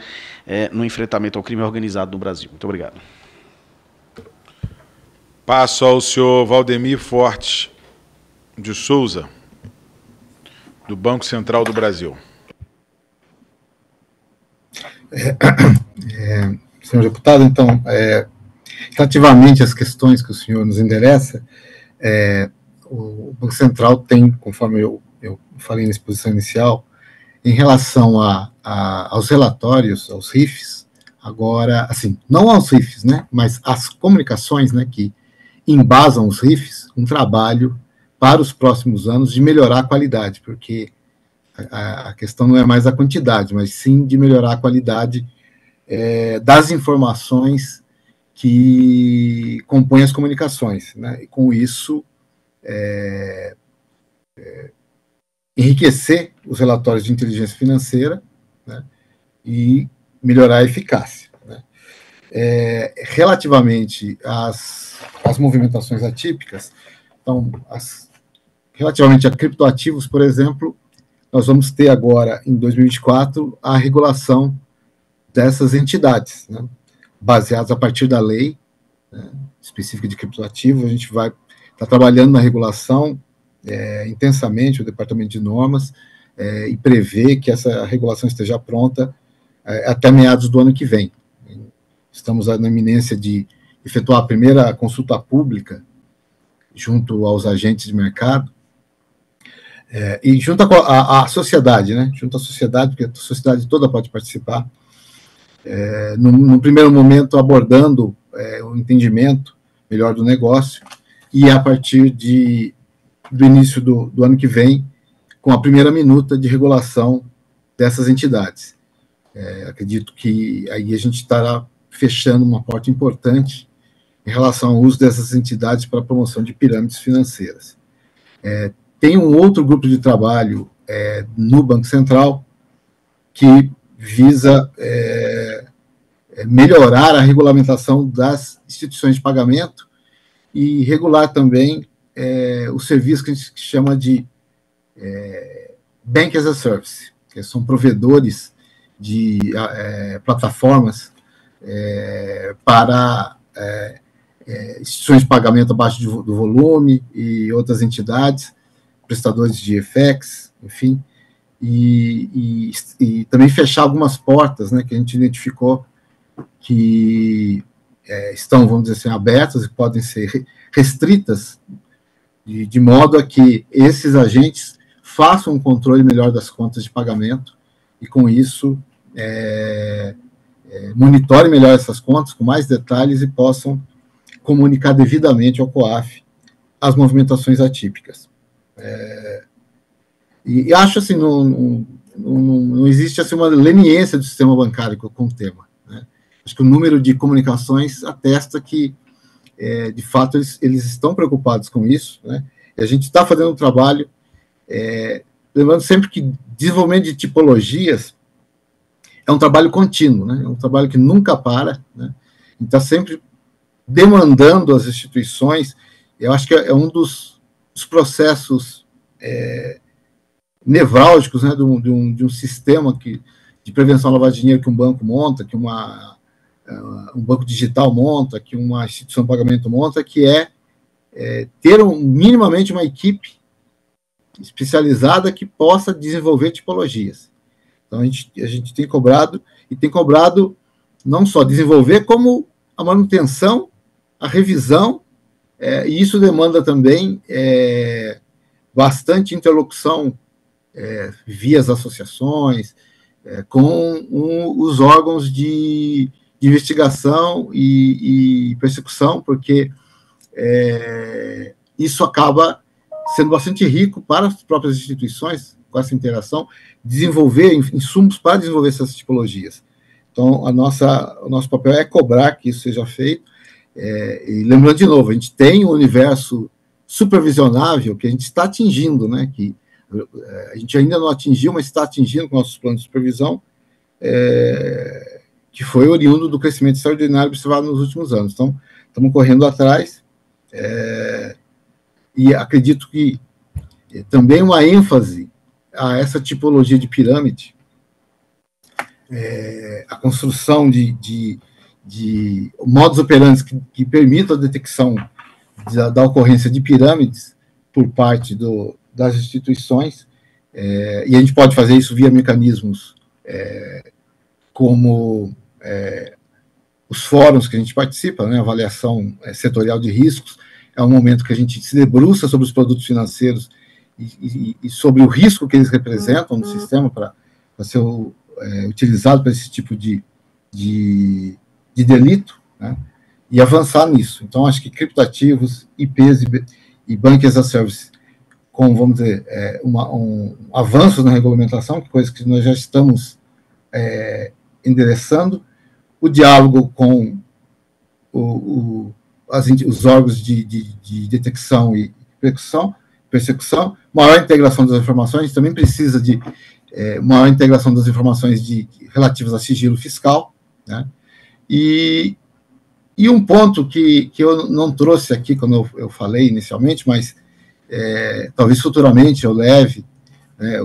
no enfrentamento ao crime organizado no Brasil. Muito obrigado. Passo ao senhor Valdemir Fortes de Souza, do Banco Central do Brasil. Senhor deputado, então, relativamente às questões que o senhor nos endereça, o Banco Central tem, conforme eu falei na exposição inicial, em relação aos relatórios, aos RIFs, agora, assim, não aos RIFs, né, mas às comunicações, né, que embasam os RIFs, um trabalho para os próximos anos de melhorar a qualidade, porque a questão não é mais a quantidade, mas sim de melhorar a qualidade das informações que compõem as comunicações, né? E com isso enriquecer os relatórios de inteligência financeira, né? E melhorar a eficácia, né? Relativamente às movimentações atípicas, então, relativamente a criptoativos, por exemplo, nós vamos ter agora, em 2024, a regulação dessas entidades, né, baseadas a partir da lei, né, específica de criptoativos. A gente vai estar trabalhando na regulação intensamente, o Departamento de Normas, e prevê que essa regulação esteja pronta até meados do ano que vem. Estamos na iminência de efetuar a primeira consulta pública junto aos agentes de mercado, e junto à sociedade, né? Junto à sociedade, porque a sociedade toda pode participar, no primeiro momento abordando o entendimento melhor do negócio, e a partir do início do ano que vem, com a primeira minuta de regulação dessas entidades. Acredito que aí a gente estará fechando uma porta importante em relação ao uso dessas entidades para a promoção de pirâmides financeiras. Tem um outro grupo de trabalho no Banco Central que visa melhorar a regulamentação das instituições de pagamento e regular também o serviço que a gente chama de Bank as a Service, que são provedores de plataformas para instituições de pagamento abaixo do volume e outras entidades, prestadores de FX, enfim, e também fechar algumas portas, né, que a gente identificou que estão, vamos dizer assim, abertas e podem ser restritas, de modo a que esses agentes façam um controle melhor das contas de pagamento e, com isso, monitorem melhor essas contas com mais detalhes e possam comunicar devidamente ao COAF as movimentações atípicas. E acho assim, não existe assim, uma leniência do sistema bancário com o tema, né? Acho que o número de comunicações atesta que, de fato, eles estão preocupados com isso, né? E a gente está fazendo um trabalho, lembrando sempre que desenvolvimento de tipologias é um trabalho contínuo, né? É um trabalho que nunca para, né? Está sempre demandando as instituições. Eu acho que é um dos processos nevrálgicos, né, de um sistema de prevenção à lavagem de dinheiro que um banco monta, que um banco digital monta, que uma instituição de pagamento monta, que ter minimamente uma equipe especializada que possa desenvolver tipologias. Então, a gente tem cobrado não só desenvolver, como a manutenção, a revisão, e isso demanda também bastante interlocução via as associações, com os órgãos de investigação e persecução, porque isso acaba sendo bastante rico para as próprias instituições, com essa interação, desenvolver insumos para desenvolver essas tipologias. Então, o nosso papel é cobrar que isso seja feito, e lembrando de novo, a gente tem um universo supervisionável que a gente está atingindo, né, que a gente ainda não atingiu, mas está atingindo com nossos planos de supervisão, que foi oriundo do crescimento extraordinário observado nos últimos anos. Então, estamos correndo atrás, e acredito que também uma ênfase a essa tipologia de pirâmide, a construção de modos operantes que permitam a detecção da ocorrência de pirâmides por parte das instituições, e a gente pode fazer isso via mecanismos como os fóruns que a gente participa, né, avaliação setorial de riscos, é um momento que a gente se debruça sobre os produtos financeiros e sobre o risco que eles representam no sistema para ser utilizado para esse tipo de delito, né, e avançar nisso. Então, acho que criptativos, IPs e Banking as a Service, com, vamos dizer, um avanço na regulamentação, que coisa que nós já estamos endereçando, o diálogo com os órgãos de detecção e persecução, maior integração das informações. A gente também precisa de maior integração das informações relativas a sigilo fiscal, né? E um ponto que eu não trouxe aqui quando eu falei inicialmente, mas talvez futuramente eu leve,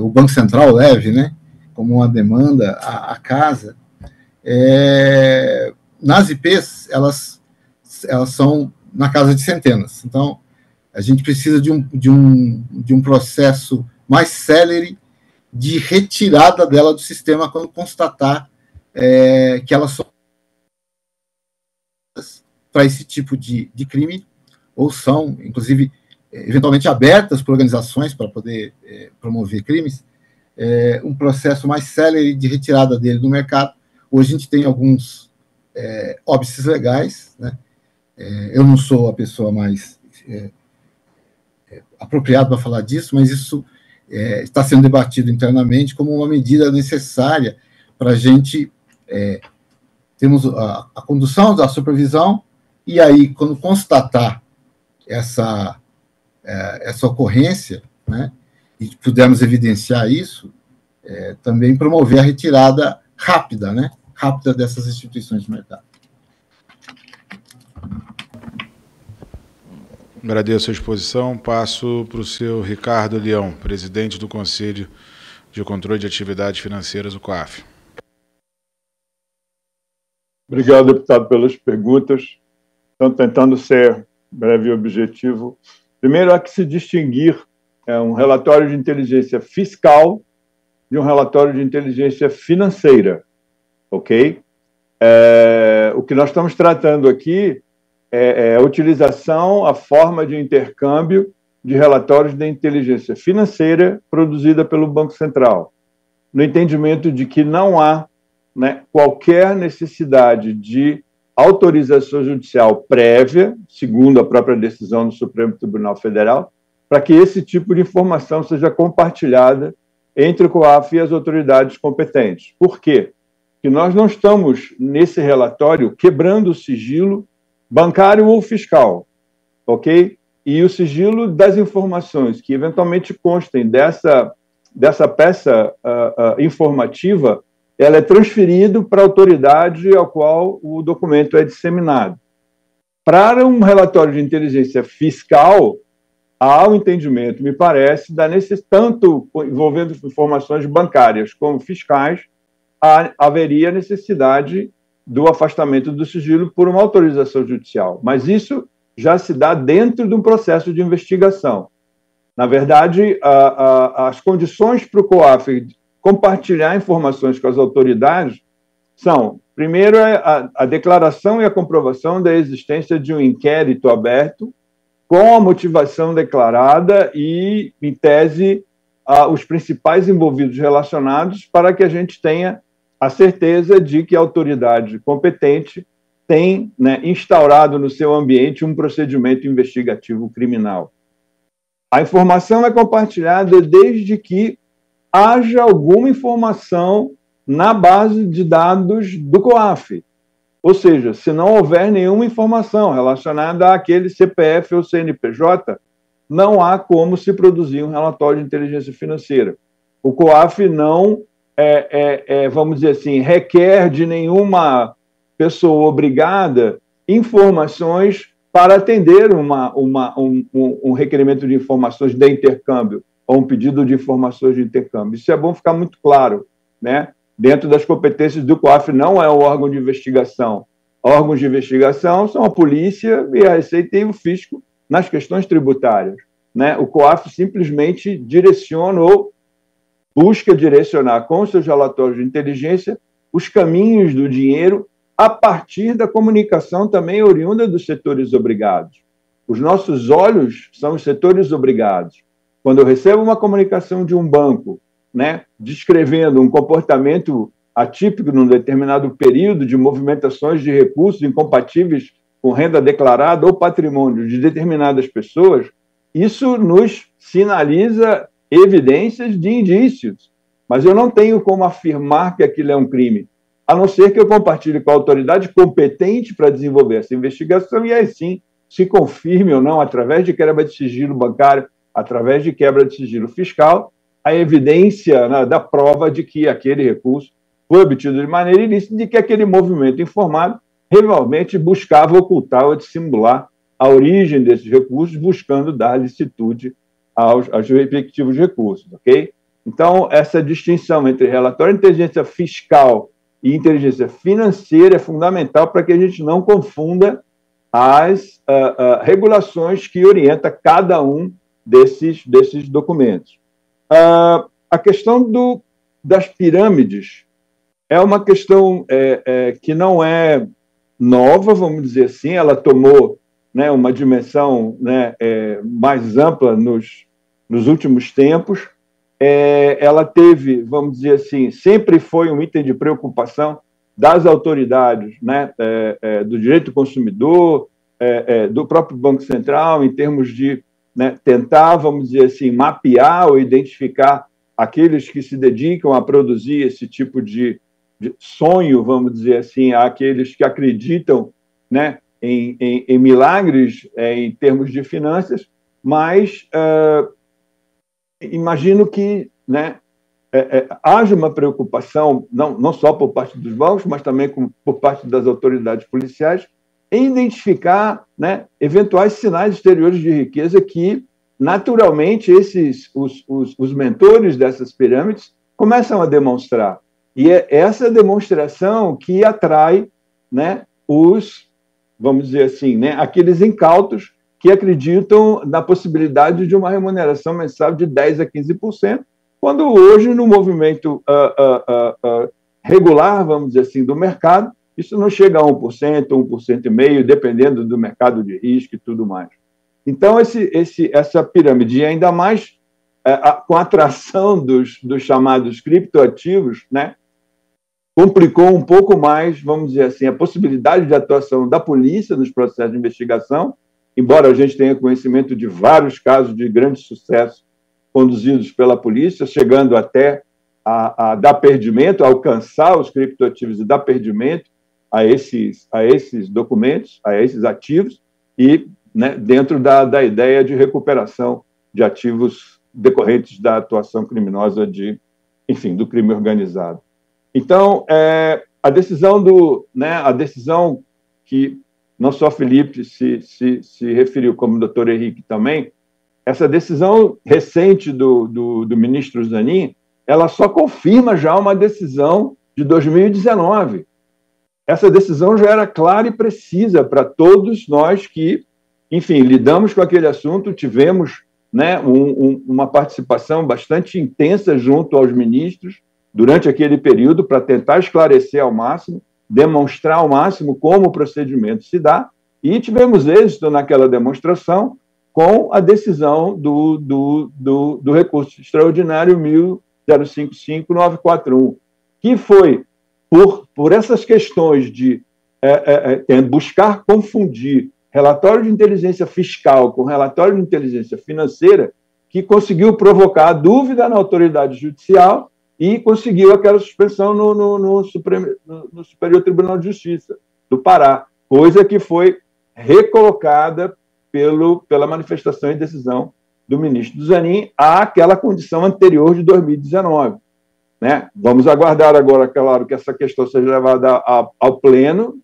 o Banco Central leve, né, como uma demanda à casa. Nas IPs, elas são na casa de centenas. Então, a gente precisa de um processo mais célere de retirada dela do sistema quando constatar que elas são para esse tipo de crime, ou são, inclusive, eventualmente abertas por organizações para poder promover crimes, um processo mais célere de retirada dele do mercado. Hoje a gente tem alguns óbices legais, né? Eu não sou a pessoa mais apropriada para falar disso, mas isso está sendo debatido internamente como uma medida necessária para a gente termos a condução da supervisão, e aí, quando constatar essa ocorrência, né, e pudermos evidenciar isso, também promover a retirada rápida, né, rápida dessas instituições de mercado. Agradeço a exposição. Passo para o seu Ricardo Leão, presidente do Conselho de Controle de Atividades Financeiras, o COAF. Obrigado, deputado, pelas perguntas. Então, tentando ser breve e objetivo. Primeiro, há que se distinguir um relatório de inteligência fiscal de um relatório de inteligência financeira, ok? O que nós estamos tratando aqui é a utilização, a forma de intercâmbio de relatórios de inteligência financeira produzida pelo Banco Central, no entendimento de que não há, né, qualquer necessidade de autorização judicial prévia, segundo a própria decisão do Supremo Tribunal Federal, para que esse tipo de informação seja compartilhada entre o COAF e as autoridades competentes. Por quê? Porque nós não estamos, nesse relatório, quebrando o sigilo bancário ou fiscal, ok? E o sigilo das informações que eventualmente constem dessa peça informativa, ela é transferido para a autoridade ao qual o documento é disseminado. Para um relatório de inteligência fiscal, há um entendimento, me parece, tanto envolvendo informações bancárias como fiscais, haveria necessidade do afastamento do sigilo por uma autorização judicial. Mas isso já se dá dentro de um processo de investigação. Na verdade, as condições para o COAF compartilhar informações com as autoridades são, primeiro, a declaração e a comprovação da existência de um inquérito aberto com a motivação declarada e, em tese, os principais envolvidos relacionados para que a gente tenha a certeza de que a autoridade competente tem, né, instaurado no seu ambiente um procedimento investigativo criminal. A informação é compartilhada desde que haja alguma informação na base de dados do COAF. Ou seja, se não houver nenhuma informação relacionada àquele CPF ou CNPJ, não há como se produzir um relatório de inteligência financeira. O COAF não, vamos dizer assim, requer de nenhuma pessoa obrigada informações para atender um requerimento de informações de intercâmbio ou um pedido de informações de intercâmbio. Isso é bom ficar muito claro, né? Dentro das competências do COAF não é um órgão de investigação. Órgãos de investigação são a polícia e a Receita e o fisco nas questões tributárias, né? O COAF simplesmente direciona ou busca direcionar com seus relatórios de inteligência os caminhos do dinheiro a partir da comunicação também oriunda dos setores obrigados. Os nossos olhos são os setores obrigados. Quando eu recebo uma comunicação de um banco, né, descrevendo um comportamento atípico num determinado período de movimentações de recursos incompatíveis com renda declarada ou patrimônio de determinadas pessoas, isso nos sinaliza evidências de indícios. Mas eu não tenho como afirmar que aquilo é um crime, a não ser que eu compartilhe com a autoridade competente para desenvolver essa investigação e aí sim se confirme ou não, através de quebra de sigilo bancário, através de quebra de sigilo fiscal, a evidência, né, da prova de que aquele recurso foi obtido de maneira ilícita, de que aquele movimento informado realmente buscava ocultar ou dissimular a origem desses recursos, buscando dar licitude aos respectivos recursos, ok? Então, essa distinção entre relatório de inteligência fiscal e inteligência financeira é fundamental para que a gente não confunda as regulações que orientam cada um desses documentos. A questão das pirâmides é uma questão que não é nova, vamos dizer assim, ela tomou, né, uma dimensão, né, mais ampla nos últimos tempos. Ela teve, vamos dizer assim, sempre foi um item de preocupação das autoridades, né, do direito do consumidor, do próprio Banco Central, em termos de, né, tentar, vamos dizer assim, mapear ou identificar aqueles que se dedicam a produzir esse tipo de sonho, vamos dizer assim, àqueles que acreditam, né, em milagres em termos de finanças, mas imagino que, né, haja uma preocupação, não só por parte dos bancos, mas também por parte das autoridades policiais, em identificar, né, eventuais sinais exteriores de riqueza que, naturalmente, os mentores dessas pirâmides começam a demonstrar. E é essa demonstração que atrai, né, vamos dizer assim, né, aqueles incautos que acreditam na possibilidade de uma remuneração mensal de 10% a 15%, quando hoje, no movimento regular, vamos dizer assim, do mercado, isso não chega a 1%, 1,5%, dependendo do mercado de risco e tudo mais. Então, essa pirâmide, ainda mais com a atração dos chamados criptoativos, né, complicou um pouco mais, vamos dizer assim, a possibilidade de atuação da polícia nos processos de investigação, embora a gente tenha conhecimento de vários casos de grande sucesso conduzidos pela polícia, chegando até a dar perdimento, a alcançar os criptoativos e dar perdimento a esses documentos, a esses ativos, e, né, dentro da ideia de recuperação de ativos decorrentes da atuação criminosa do crime organizado. Então, a decisão que não só Felipe se referiu, como o doutor Henrique também, essa decisão recente do ministro Zanin, ela só confirma já uma decisão de 2019. Essa decisão já era clara e precisa para todos nós que, enfim, lidamos com aquele assunto, tivemos, né, uma participação bastante intensa junto aos ministros durante aquele período para tentar esclarecer ao máximo, demonstrar ao máximo como o procedimento se dá, e tivemos êxito naquela demonstração com a decisão do recurso extraordinário 1055-941, que foi, por essas questões de buscar confundir relatório de inteligência fiscal com relatório de inteligência financeira, que conseguiu provocar dúvida na autoridade judicial e conseguiu aquela suspensão no Superior Tribunal de Justiça do Pará, coisa que foi recolocada pela manifestação e decisão do ministro Zanin àquela condição anterior de 2019. Né? Vamos aguardar agora, claro, que essa questão seja levada ao pleno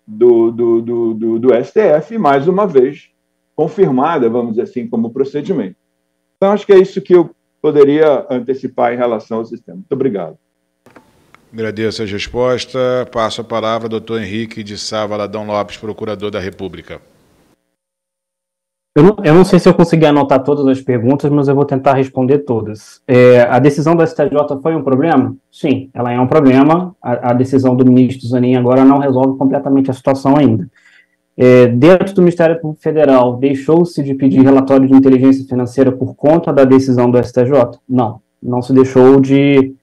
do STF, mais uma vez confirmada, vamos dizer assim, como procedimento. Então, acho que é isso que eu poderia antecipar em relação ao sistema. Muito obrigado. Agradeço a resposta. Passo a palavra ao doutor Henrique de Sá Valadão Lopes, procurador da República. Eu não sei se eu consegui anotar todas as perguntas, mas eu vou tentar responder todas. A decisão do STJ foi um problema? Sim, ela é um problema. A decisão do ministro Zanin agora não resolve completamente a situação ainda. Dentro do Ministério Público Federal, deixou-se de pedir relatório de inteligência financeira por conta da decisão do STJ? Não se deixou de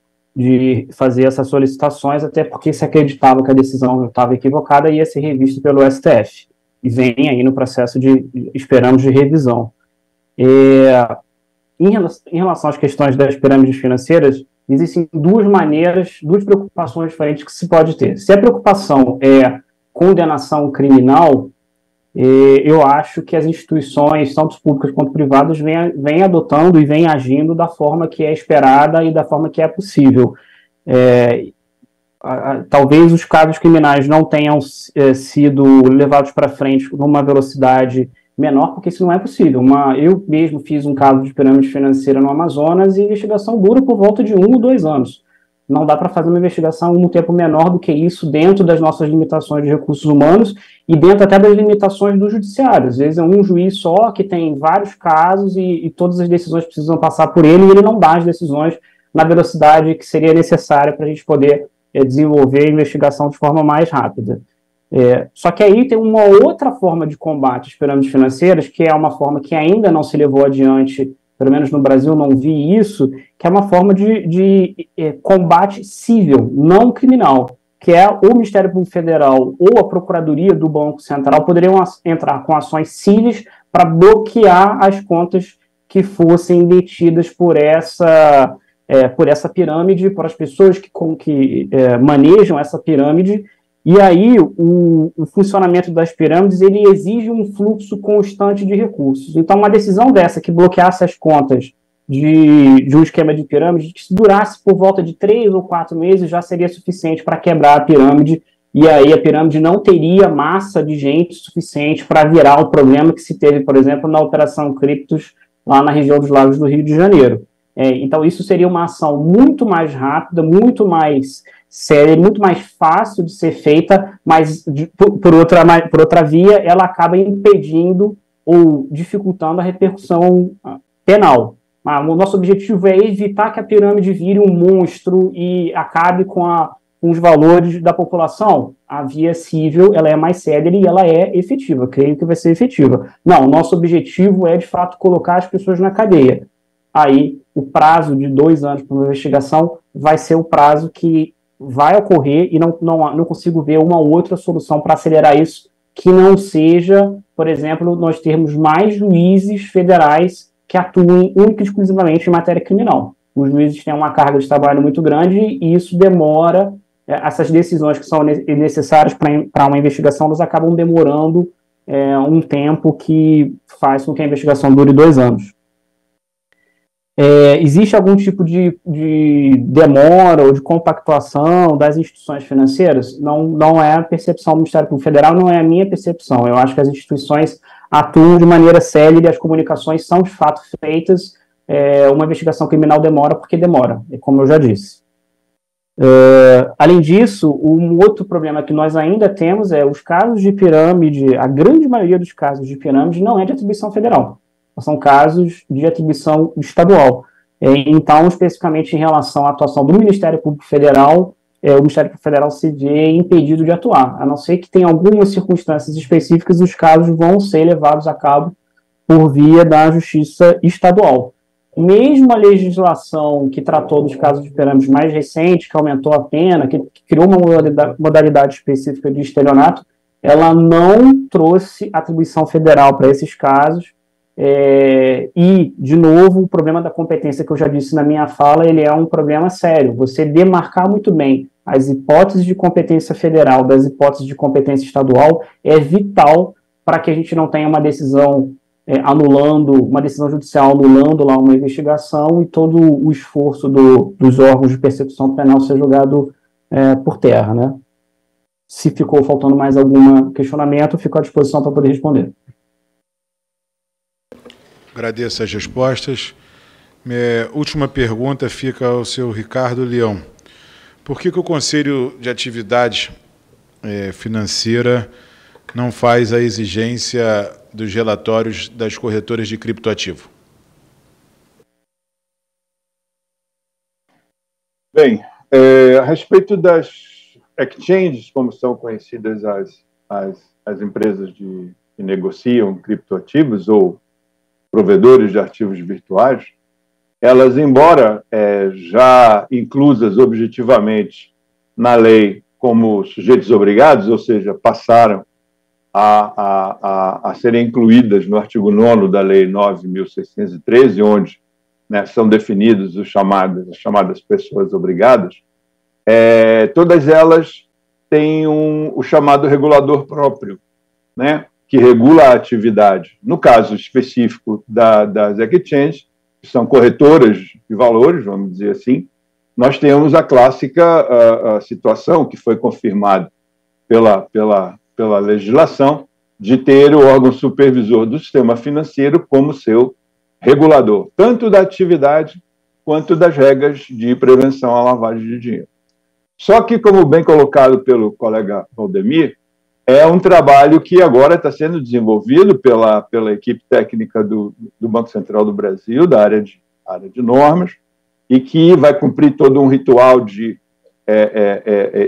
fazer essas solicitações, até porque se acreditava que a decisão estava equivocada e ia ser revista pelo STF. E vem aí no processo esperamos de revisão. Em relação às questões das pirâmides financeiras, existem duas preocupações diferentes que se pode ter. Se a preocupação é condenação criminal, eu acho que as instituições, tanto públicas quanto privadas, vêm adotando e vêm agindo da forma que é esperada e da forma que é possível. Talvez os casos criminais não tenham sido levados para frente numa velocidade menor, porque isso não é possível. Eu mesmo fiz um caso de pirâmide financeira no Amazonas e a investigação dura por volta de 1 ou 2 anos. Não dá para fazer uma investigação em um tempo menor do que isso dentro das nossas limitações de recursos humanos e dentro até das limitações do judiciário. Às vezes é um juiz só que tem vários casos e todas as decisões precisam passar por ele e ele não dá as decisões na velocidade que seria necessária para a gente poder desenvolver a investigação de forma mais rápida. Só que aí tem uma outra forma de combate às pirâmides financeiras, que é uma forma que ainda não se levou adiante, pelo menos no Brasil não vi isso, que é uma forma de combate civil, não criminal, que é o Ministério Público Federal ou a Procuradoria do Banco Central poderiam entrar com ações cíveis para bloquear as contas que fossem detidas por essa pirâmide, por as pessoas que manejam essa pirâmide. E aí o funcionamento das pirâmides ele exige um fluxo constante de recursos. Então, uma decisão dessa que bloqueasse as contas de um esquema de pirâmide, que se durasse por volta de 3 ou 4 meses, já seria suficiente para quebrar a pirâmide, e aí a pirâmide não teria massa de gente suficiente para virar o problema que se teve, por exemplo, na Operação Criptos, lá na região dos Lagos do Rio de Janeiro. Então, isso seria uma ação muito mais rápida, muito mais séria, muito mais fácil de ser feita, mas, por outra via, ela acaba impedindo ou dificultando a repercussão penal. o nosso objetivo é evitar que a pirâmide vire um monstro e acabe com os valores da população. A via civil, ela é mais célere e ela é efetiva, creio que vai ser efetiva. Não, o nosso objetivo é, de fato, colocar as pessoas na cadeia. Aí, o prazo de 2 anos para uma investigação vai ser o prazo que vai ocorrer e não consigo ver uma outra solução para acelerar isso, que não seja, por exemplo, nós termos mais juízes federais que atuem única e exclusivamente em matéria criminal. Os juízes têm uma carga de trabalho muito grande e isso demora, essas decisões que são necessárias para uma investigação, elas acabam demorando um tempo que faz com que a investigação dure 2 anos. Existe algum tipo de demora ou de compactuação das instituições financeiras? Não é a percepção do Ministério Público Federal, não é a minha percepção. Eu acho que as instituições atuam de maneira célere, as comunicações são de fato feitas. Uma investigação criminal demora porque demora, como eu já disse. Além disso, um outro problema que nós ainda temos é os casos de pirâmide, a grande maioria dos casos de pirâmide não é de atribuição federal. São casos de atribuição estadual. Então, especificamente em relação à atuação do Ministério Público Federal, o Ministério Público Federal se vê impedido de atuar, a não ser que tenha algumas circunstâncias específicas, os casos vão ser levados a cabo por via da Justiça Estadual. Mesmo a legislação que tratou dos casos de pirâmides mais recente, que aumentou a pena, que criou uma modalidade específica de estelionato, ela não trouxe atribuição federal para esses casos. E, de novo, o problema da competência que eu já disse na minha fala, ele é um problema sério. Você demarcar muito bem as hipóteses de competência federal das hipóteses de competência estadual é vital para que a gente não tenha uma decisão uma decisão judicial anulando lá uma investigação e todo o esforço dos órgãos de persecução penal ser jogado por terra, né? Se ficou faltando mais algum questionamento, eu fico à disposição para poder responder. Agradeço as respostas. Minha última pergunta fica ao seu Ricardo Leão. Por que o Conselho de Atividade Financeira não faz a exigência dos relatórios das corretoras de criptoativo? Bem, a respeito das exchanges, como são conhecidas as empresas que negociam criptoativos ou provedores de ativos virtuais, elas, embora já inclusas objetivamente na lei como sujeitos obrigados, ou seja, passaram a serem incluídas no artigo 9º da Lei 9.613, onde são definidos as chamadas pessoas obrigadas, todas elas têm o chamado regulador próprio, que regula a atividade. No caso específico das exchanges, que são corretoras de valores, vamos dizer assim, nós temos a clássica situação que foi confirmada pela legislação de ter o órgão supervisor do sistema financeiro como seu regulador, tanto da atividade quanto das regras de prevenção à lavagem de dinheiro. Só que, como bem colocado pelo colega Valdemir, é um trabalho que agora está sendo desenvolvido pela equipe técnica do Banco Central do Brasil, da área de normas, e que vai cumprir todo um ritual de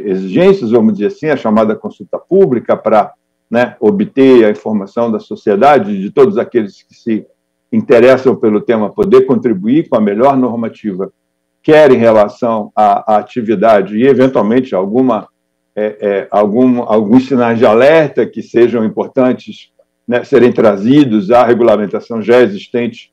exigências, vamos dizer assim, a chamada consulta pública, para obter a informação da sociedade, de todos aqueles que se interessam pelo tema, poder contribuir com a melhor normativa, quer em relação à atividade e, eventualmente, alguns sinais de alerta que sejam importantes serem trazidos à regulamentação já existente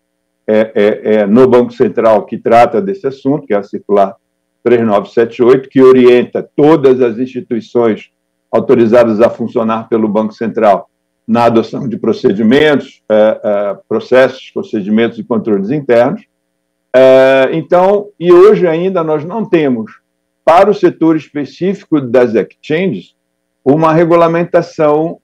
no Banco Central, que trata desse assunto, que é a circular 3978, que orienta todas as instituições autorizadas a funcionar pelo Banco Central na adoção de procedimentos, procedimentos e controles internos. Então, e hoje ainda nós não temos, para o setor específico das exchanges, uma regulamentação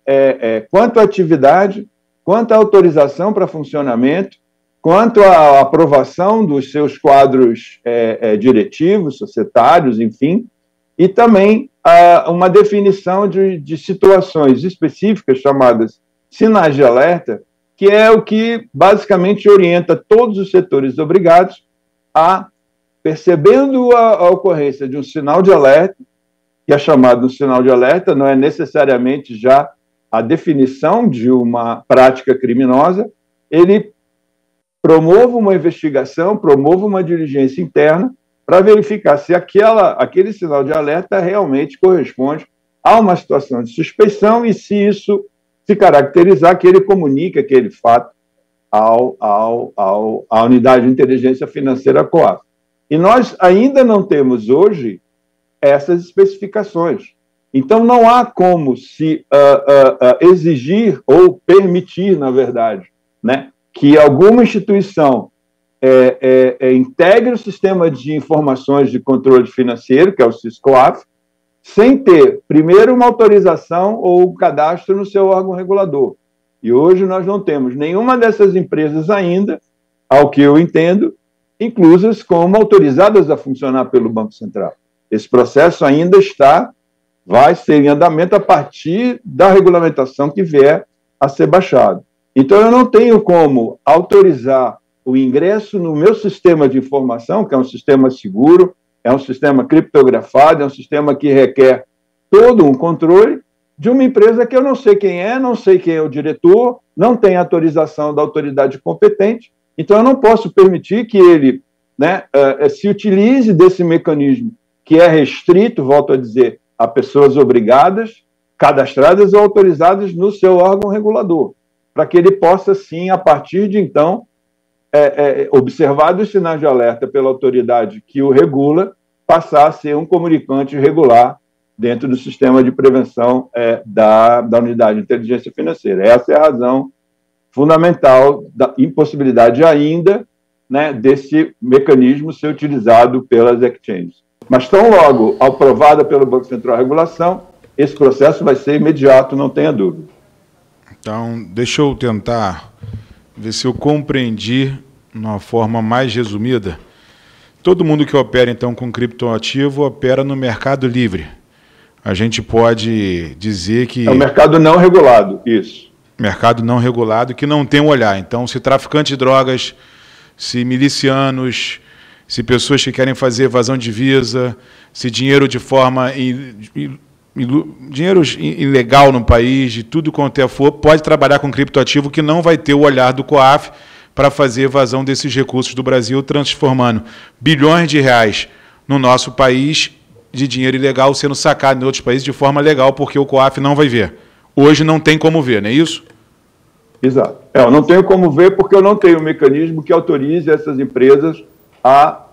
quanto à atividade, quanto à autorização para funcionamento, quanto à aprovação dos seus quadros diretivos, societários, enfim, e também uma definição de situações específicas chamadas sinais de alerta, que é o que basicamente orienta todos os setores obrigados a, percebendo a ocorrência de um sinal de alerta, que é chamado de sinal de alerta, não é necessariamente já a definição de uma prática criminosa, ele promova uma investigação, promova uma diligência interna para verificar se aquele sinal de alerta realmente corresponde a uma situação de suspeição e se isso se caracterizar, que ele comunique aquele fato à unidade de inteligência financeira COAF. E nós ainda não temos hoje essas especificações. Então, não há como se exigir ou permitir, na verdade, né, que alguma instituição integre o sistema de informações de controle financeiro, que é o SIS-COAF, sem ter, primeiro, uma autorização ou cadastro no seu órgão regulador. E hoje nós não temos nenhuma dessas empresas ainda, ao que eu entendo, inclusas como autorizadas a funcionar pelo Banco Central. Esse processo ainda vai ser em andamento a partir da regulamentação que vier a ser baixado. Então, eu não tenho como autorizar o ingresso no meu sistema de informação, que é um sistema seguro, é um sistema criptografado, é um sistema que requer todo um controle de uma empresa que eu não sei quem é o diretor, não tem autorização da autoridade competente, então eu não posso permitir que ele, né, se utilize desse mecanismo que é restrito, volto a dizer, a pessoas obrigadas, cadastradas ou autorizadas no seu órgão regulador, para que ele possa, sim, a partir de então, observado os sinais de alerta pela autoridade que o regula, passar a ser um comunicante regular dentro do sistema de prevenção da unidade de inteligência financeira. Essa é a razão fundamental da impossibilidade ainda, né, desse mecanismo ser utilizado pelas exchanges. Mas tão logo aprovada pelo Banco Central a regulação, esse processo vai ser imediato, não tenha dúvida. Então, deixa eu tentar ver se eu compreendi de uma forma mais resumida. Todo mundo que opera, então, com criptoativo opera no mercado livre. A gente pode dizer que... É um mercado não regulado, isso. Mercado não regulado, que não tem um olhar. Então, se traficante de drogas, se milicianos, se pessoas que querem fazer evasão de divisa, se dinheiro de forma... dinheiro ilegal no país, de tudo quanto for, pode trabalhar com criptoativo que não vai ter o olhar do COAF para fazer evasão desses recursos do Brasil, transformando bilhões de reais no nosso país de dinheiro ilegal sendo sacado em outros países de forma legal, porque o COAF não vai ver. Hoje não tem como ver, não é isso? Exato. Eu não tenho como ver porque eu não tenho um mecanismo que autorize essas empresas a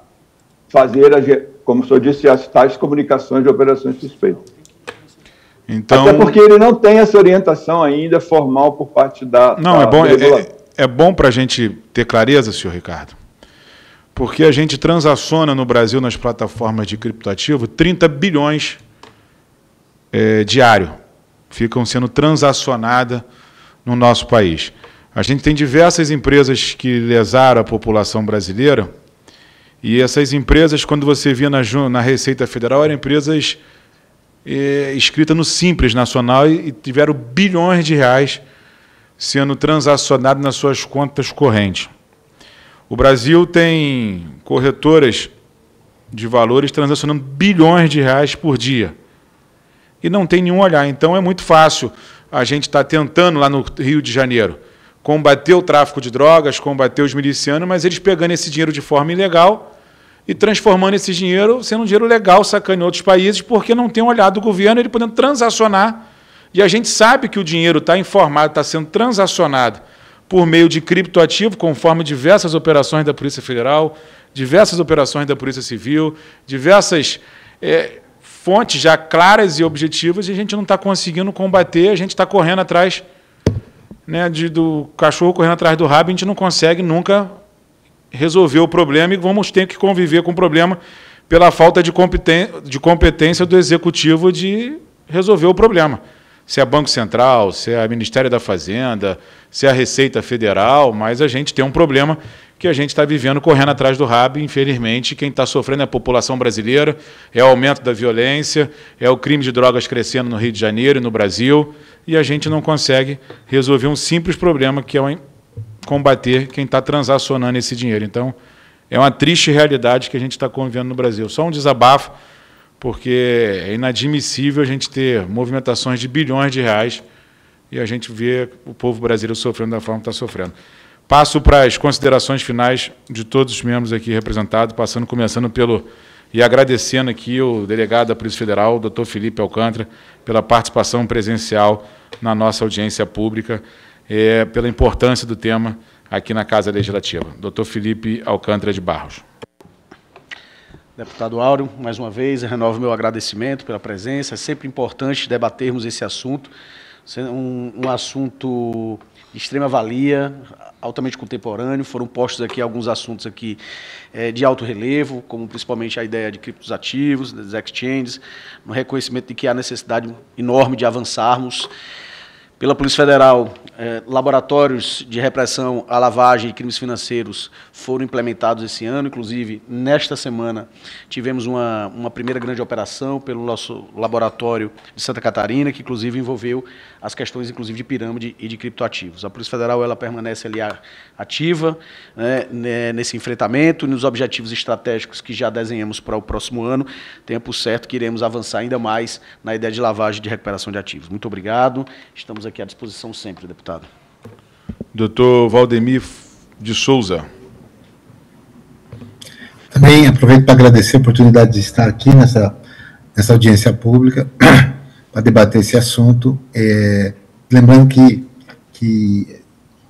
fazer, como o senhor disse, as tais comunicações de operações suspeitas. Então, até porque ele não tem essa orientação ainda formal por parte da... Não, é bom para a gente ter clareza, senhor Ricardo, porque a gente transaciona no Brasil, nas plataformas de criptoativo, 30 bilhões diário. Ficam sendo transacionadas no nosso país. A gente tem diversas empresas que lesaram a população brasileira, e essas empresas, quando você via na Receita Federal, eram empresas inscritas no Simples Nacional e tiveram bilhões de reais sendo transacionados nas suas contas correntes. O Brasil tem corretoras de valores transacionando bilhões de reais por dia. E não tem nenhum olhar. Então, é muito fácil a gente estar tentando, lá no Rio de Janeiro, combater o tráfico de drogas, combater os milicianos, mas eles pegando esse dinheiro de forma ilegal e transformando esse dinheiro sendo um dinheiro legal, sacando em outros países, porque não tem um olhar do governo, ele podendo transacionar. E a gente sabe que o dinheiro está informado, está sendo transacionado por meio de criptoativo, conforme diversas operações da Polícia Federal, diversas operações da Polícia Civil, diversas fontes já claras e objetivas, e a gente não está conseguindo combater, a gente está correndo atrás, né, do cachorro correndo atrás do rabo, a gente não consegue nunca resolver o problema e vamos ter que conviver com o problema pela falta de competência do Executivo de resolver o problema. Se é Banco Central, se é Ministério da Fazenda, se é a Receita Federal, mas a gente tem um problema que a gente está vivendo correndo atrás do rabo, e, infelizmente, quem está sofrendo é a população brasileira, é o aumento da violência, é o crime de drogas crescendo no Rio de Janeiro e no Brasil, e a gente não consegue resolver um simples problema, que é combater quem está transacionando esse dinheiro. Então, é uma triste realidade que a gente está convivendo no Brasil. Só um desabafo, porque é inadmissível a gente ter movimentações de bilhões de reais e a gente vê o povo brasileiro sofrendo da forma que está sofrendo. Passo para as considerações finais de todos os membros aqui representados, começando pelo... E agradecendo aqui o delegado da Polícia Federal, o doutor Felipe Alcântara, pela participação presencial na nossa audiência pública, pela importância do tema aqui na Casa Legislativa. Doutor Felipe Alcântara de Barros. Deputado Áureo, mais uma vez, eu renovo meu agradecimento pela presença. É sempre importante debatermos esse assunto, um assunto de extrema valia, altamente contemporâneo. Foram postos aqui alguns assuntos aqui de alto relevo, como principalmente a ideia de criptos ativos, das exchanges, no reconhecimento de que há necessidade enorme de avançarmos. Pela Polícia Federal, laboratórios de repressão à lavagem e crimes financeiros foram implementados esse ano. Inclusive, nesta semana, tivemos uma primeira grande operação pelo nosso laboratório de Santa Catarina, que inclusive envolveu as questões inclusive de pirâmide e de criptoativos. A Polícia Federal ela permanece ali ativa, né, nesse enfrentamento, nos objetivos estratégicos que já desenhamos para o próximo ano. Tenha por certo que iremos avançar ainda mais na ideia de lavagem e de recuperação de ativos. Muito obrigado. Estamos aqui à disposição sempre, deputado. Doutor Valdemir de Souza. Também aproveito para agradecer a oportunidade de estar aqui nessa audiência pública para debater esse assunto. Lembrando que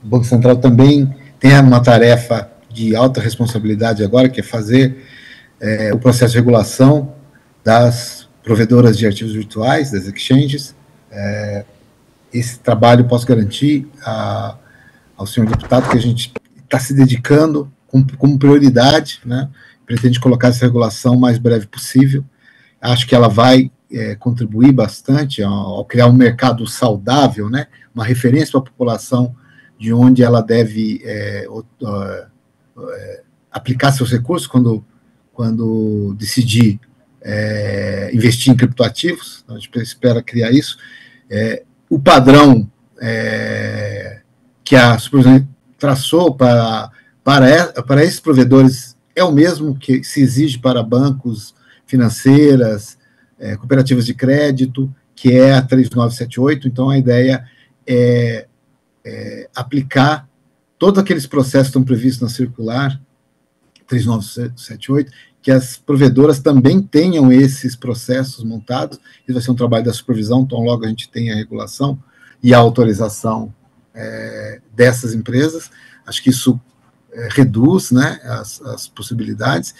o Banco Central também tem uma tarefa de alta responsabilidade agora, que é fazer o processo de regulação das provedoras de ativos virtuais, das exchanges. Esse trabalho posso garantir ao senhor deputado que a gente está se dedicando como prioridade, né? Pretende colocar essa regulação o mais breve possível. Acho que ela vai contribuir bastante ao criar um mercado saudável, né? Uma referência para a população de onde ela deve aplicar seus recursos quando decidir investir em criptoativos. A gente espera criar isso. O padrão que a supervisão traçou para esses provedores é o mesmo que se exige para bancos, financeiras, cooperativas de crédito, que é a 3978. Então, a ideia é aplicar todos aqueles processos que estão previstos na circular 3978, que as provedoras também tenham esses processos montados. Isso vai ser um trabalho da supervisão, então logo a gente tem a regulação e a autorização dessas empresas. Acho que isso reduz, né, as possibilidades.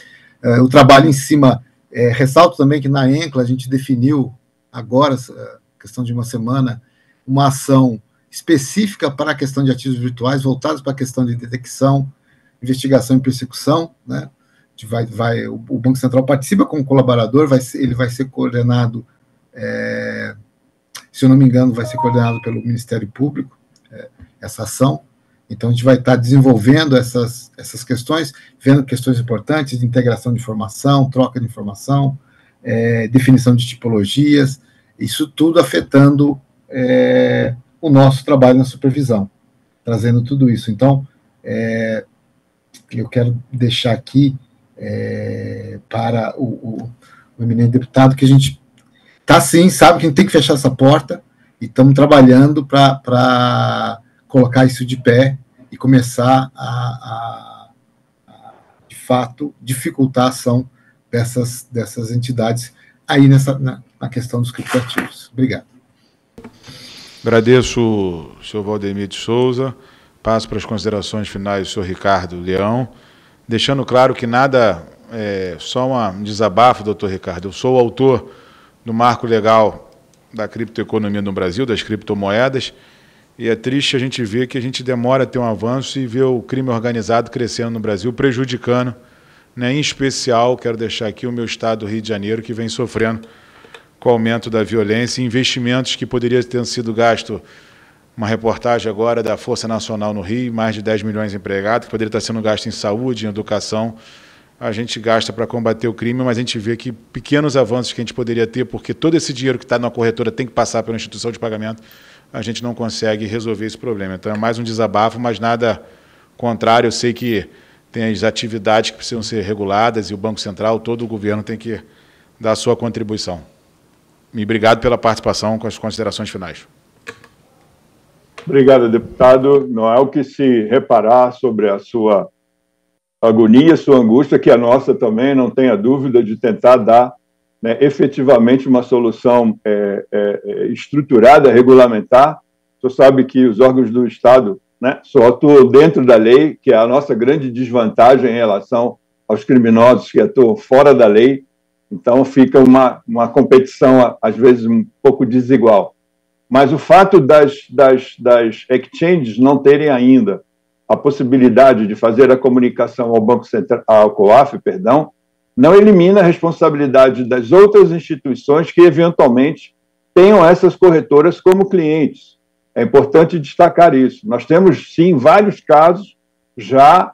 O trabalho em cima, ressalto também que na ENCLA a gente definiu agora, questão de uma semana, uma ação específica para a questão de ativos virtuais, voltados para a questão de detecção, investigação e persecução, né? O Banco Central participa como colaborador, ele vai ser coordenado, se eu não me engano, vai ser coordenado pelo Ministério Público, essa ação. Então, a gente vai estar desenvolvendo essas questões, vendo questões importantes de integração de informação, troca de informação, definição de tipologias, isso tudo afetando o nosso trabalho na supervisão, trazendo tudo isso. Então, eu quero deixar aqui para o eminente deputado que a gente está, sim, sabe que a gente tem que fechar essa porta e estamos trabalhando para colocar isso de pé e começar de fato, dificultar a ação dessas entidades aí na questão dos criptoativos. Obrigado. Agradeço o senhor Valdemir de Souza. Passo para as considerações finais do senhor Ricardo Leão, deixando claro que nada só um desabafo, doutor Ricardo. Eu sou o autor do marco legal da criptoeconomia no Brasil, das criptomoedas, e é triste a gente ver que a gente demora a ter um avanço e ver o crime organizado crescendo no Brasil, prejudicando, né, em especial, quero deixar aqui o meu estado do Rio de Janeiro, que vem sofrendo com o aumento da violência e investimentos que poderiam ter sido gastos. Uma reportagem agora da Força Nacional no Rio, mais de 10 milhões de empregados, que poderia estar sendo gasto em saúde, em educação. A gente gasta para combater o crime, mas a gente vê que pequenos avanços que a gente poderia ter, porque todo esse dinheiro que está na corretora tem que passar pela instituição de pagamento, a gente não consegue resolver esse problema. Então é mais um desabafo, mas nada contrário, eu sei que tem as atividades que precisam ser reguladas e o Banco Central, todo o governo tem que dar a sua contribuição. E obrigado pela participação com as considerações finais. Obrigado, deputado. Não é o que se reparar sobre a sua agonia, sua angústia, que a nossa também, não tenha dúvida de tentar dar, né, efetivamente uma solução estruturada, regulamentar. O senhor sabe que os órgãos do Estado, né, só atuam dentro da lei, que é a nossa grande desvantagem em relação aos criminosos que atuam fora da lei. Então, fica uma competição, às vezes, um pouco desigual. Mas o fato das exchanges não terem ainda a possibilidade de fazer a comunicação ao Banco Central, ao COAF, perdão, não elimina a responsabilidade das outras instituições que, eventualmente, tenham essas corretoras como clientes. É importante destacar isso. Nós temos, sim, vários casos já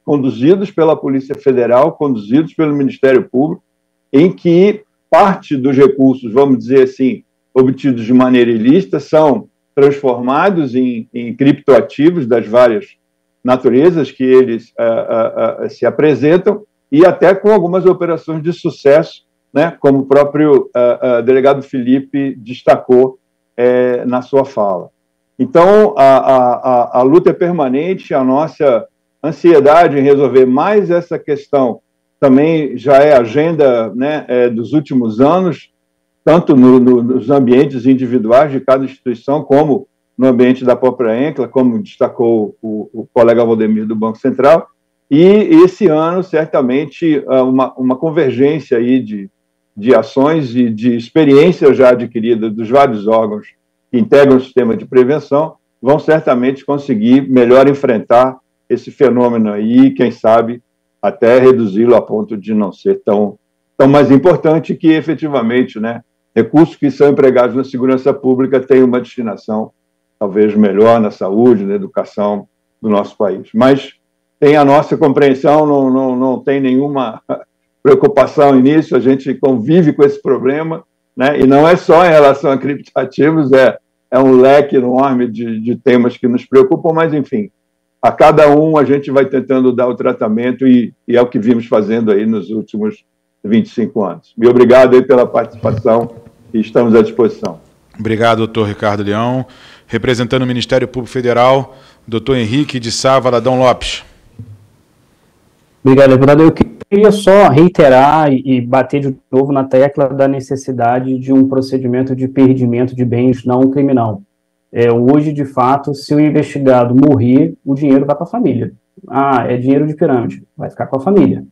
conduzidos pela Polícia Federal, conduzidos pelo Ministério Público, em que parte dos recursos, vamos dizer assim, obtidos de maneira ilícita, são transformados em criptoativos das várias naturezas que eles se apresentam, e até com algumas operações de sucesso, né, como o próprio delegado Felipe destacou na sua fala. Então, a luta é permanente, a nossa ansiedade em resolver mais essa questão também já é agenda, né, dos últimos anos, tanto nos ambientes individuais de cada instituição, como no ambiente da própria ENCLA, como destacou o colega Valdemir do Banco Central, e esse ano, certamente, uma convergência aí de ações e de experiência já adquirida dos vários órgãos que integram o sistema de prevenção, vão certamente conseguir melhor enfrentar esse fenômeno aí, quem sabe até reduzi-lo a ponto de não ser tão mais importante, que efetivamente, né, recursos que são empregados na segurança pública têm uma destinação talvez melhor na saúde, na educação do nosso país. Mas tem a nossa compreensão, não tem nenhuma preocupação nisso, a gente convive com esse problema, né, e não é só em relação a criptoativos, é um leque enorme de temas que nos preocupam, mas, enfim, a cada um a gente vai tentando dar o tratamento e é o que vimos fazendo aí nos últimos 25 anos. E obrigado aí pela participação e estamos à disposição. Obrigado, doutor Ricardo Leão. Representando o Ministério Público Federal, doutor Henrique de Sá Valadão Lopes. Obrigado, deputado. Eu queria só reiterar e bater de novo na tecla da necessidade de um procedimento de perdimento de bens não criminal. Hoje, de fato, se o investigado morrer, o dinheiro vai para a família. É dinheiro de pirâmide, vai ficar com a família.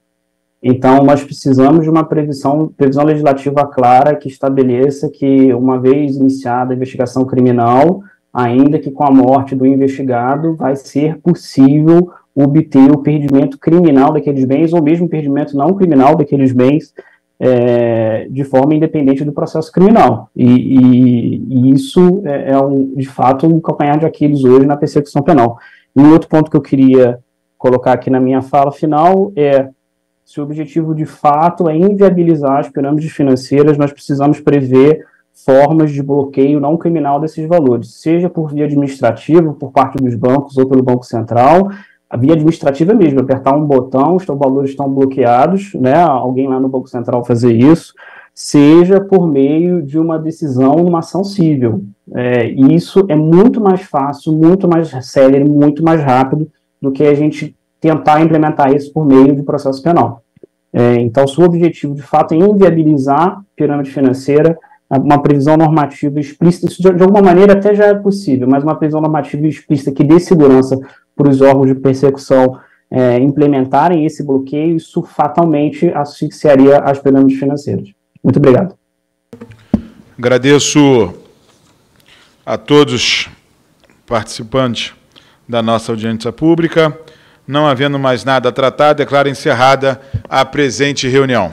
Então, nós precisamos de uma previsão legislativa clara que estabeleça que, uma vez iniciada a investigação criminal, ainda que com a morte do investigado, vai ser possível obter o perdimento criminal daqueles bens, ou mesmo o perdimento não criminal daqueles bens, de forma independente do processo criminal. E isso de fato, um calcanhar de Aquiles hoje na persecução penal. E um outro ponto que eu queria colocar aqui na minha fala final se o objetivo de fato é inviabilizar as pirâmides financeiras, nós precisamos prever formas de bloqueio não criminal desses valores, seja por via administrativa, por parte dos bancos ou pelo Banco Central. A via administrativa mesmo, apertar um botão, os valores estão bloqueados, né, alguém lá no Banco Central fazer isso, seja por meio de uma decisão, uma ação civil. E isso é muito mais fácil, muito mais célere, muito mais rápido do que a gente tentar implementar isso por meio de processo penal. Então, se o objetivo, de fato, é inviabilizar a pirâmide financeira, uma previsão normativa explícita, isso de alguma maneira até já é possível, mas uma previsão normativa explícita que dê segurança para os órgãos de persecução implementarem esse bloqueio, isso fatalmente asfixiaria as pirâmides financeiras. Muito obrigado. Agradeço a todos participantes da nossa audiência pública. Não havendo mais nada a tratar, declaro encerrada a presente reunião.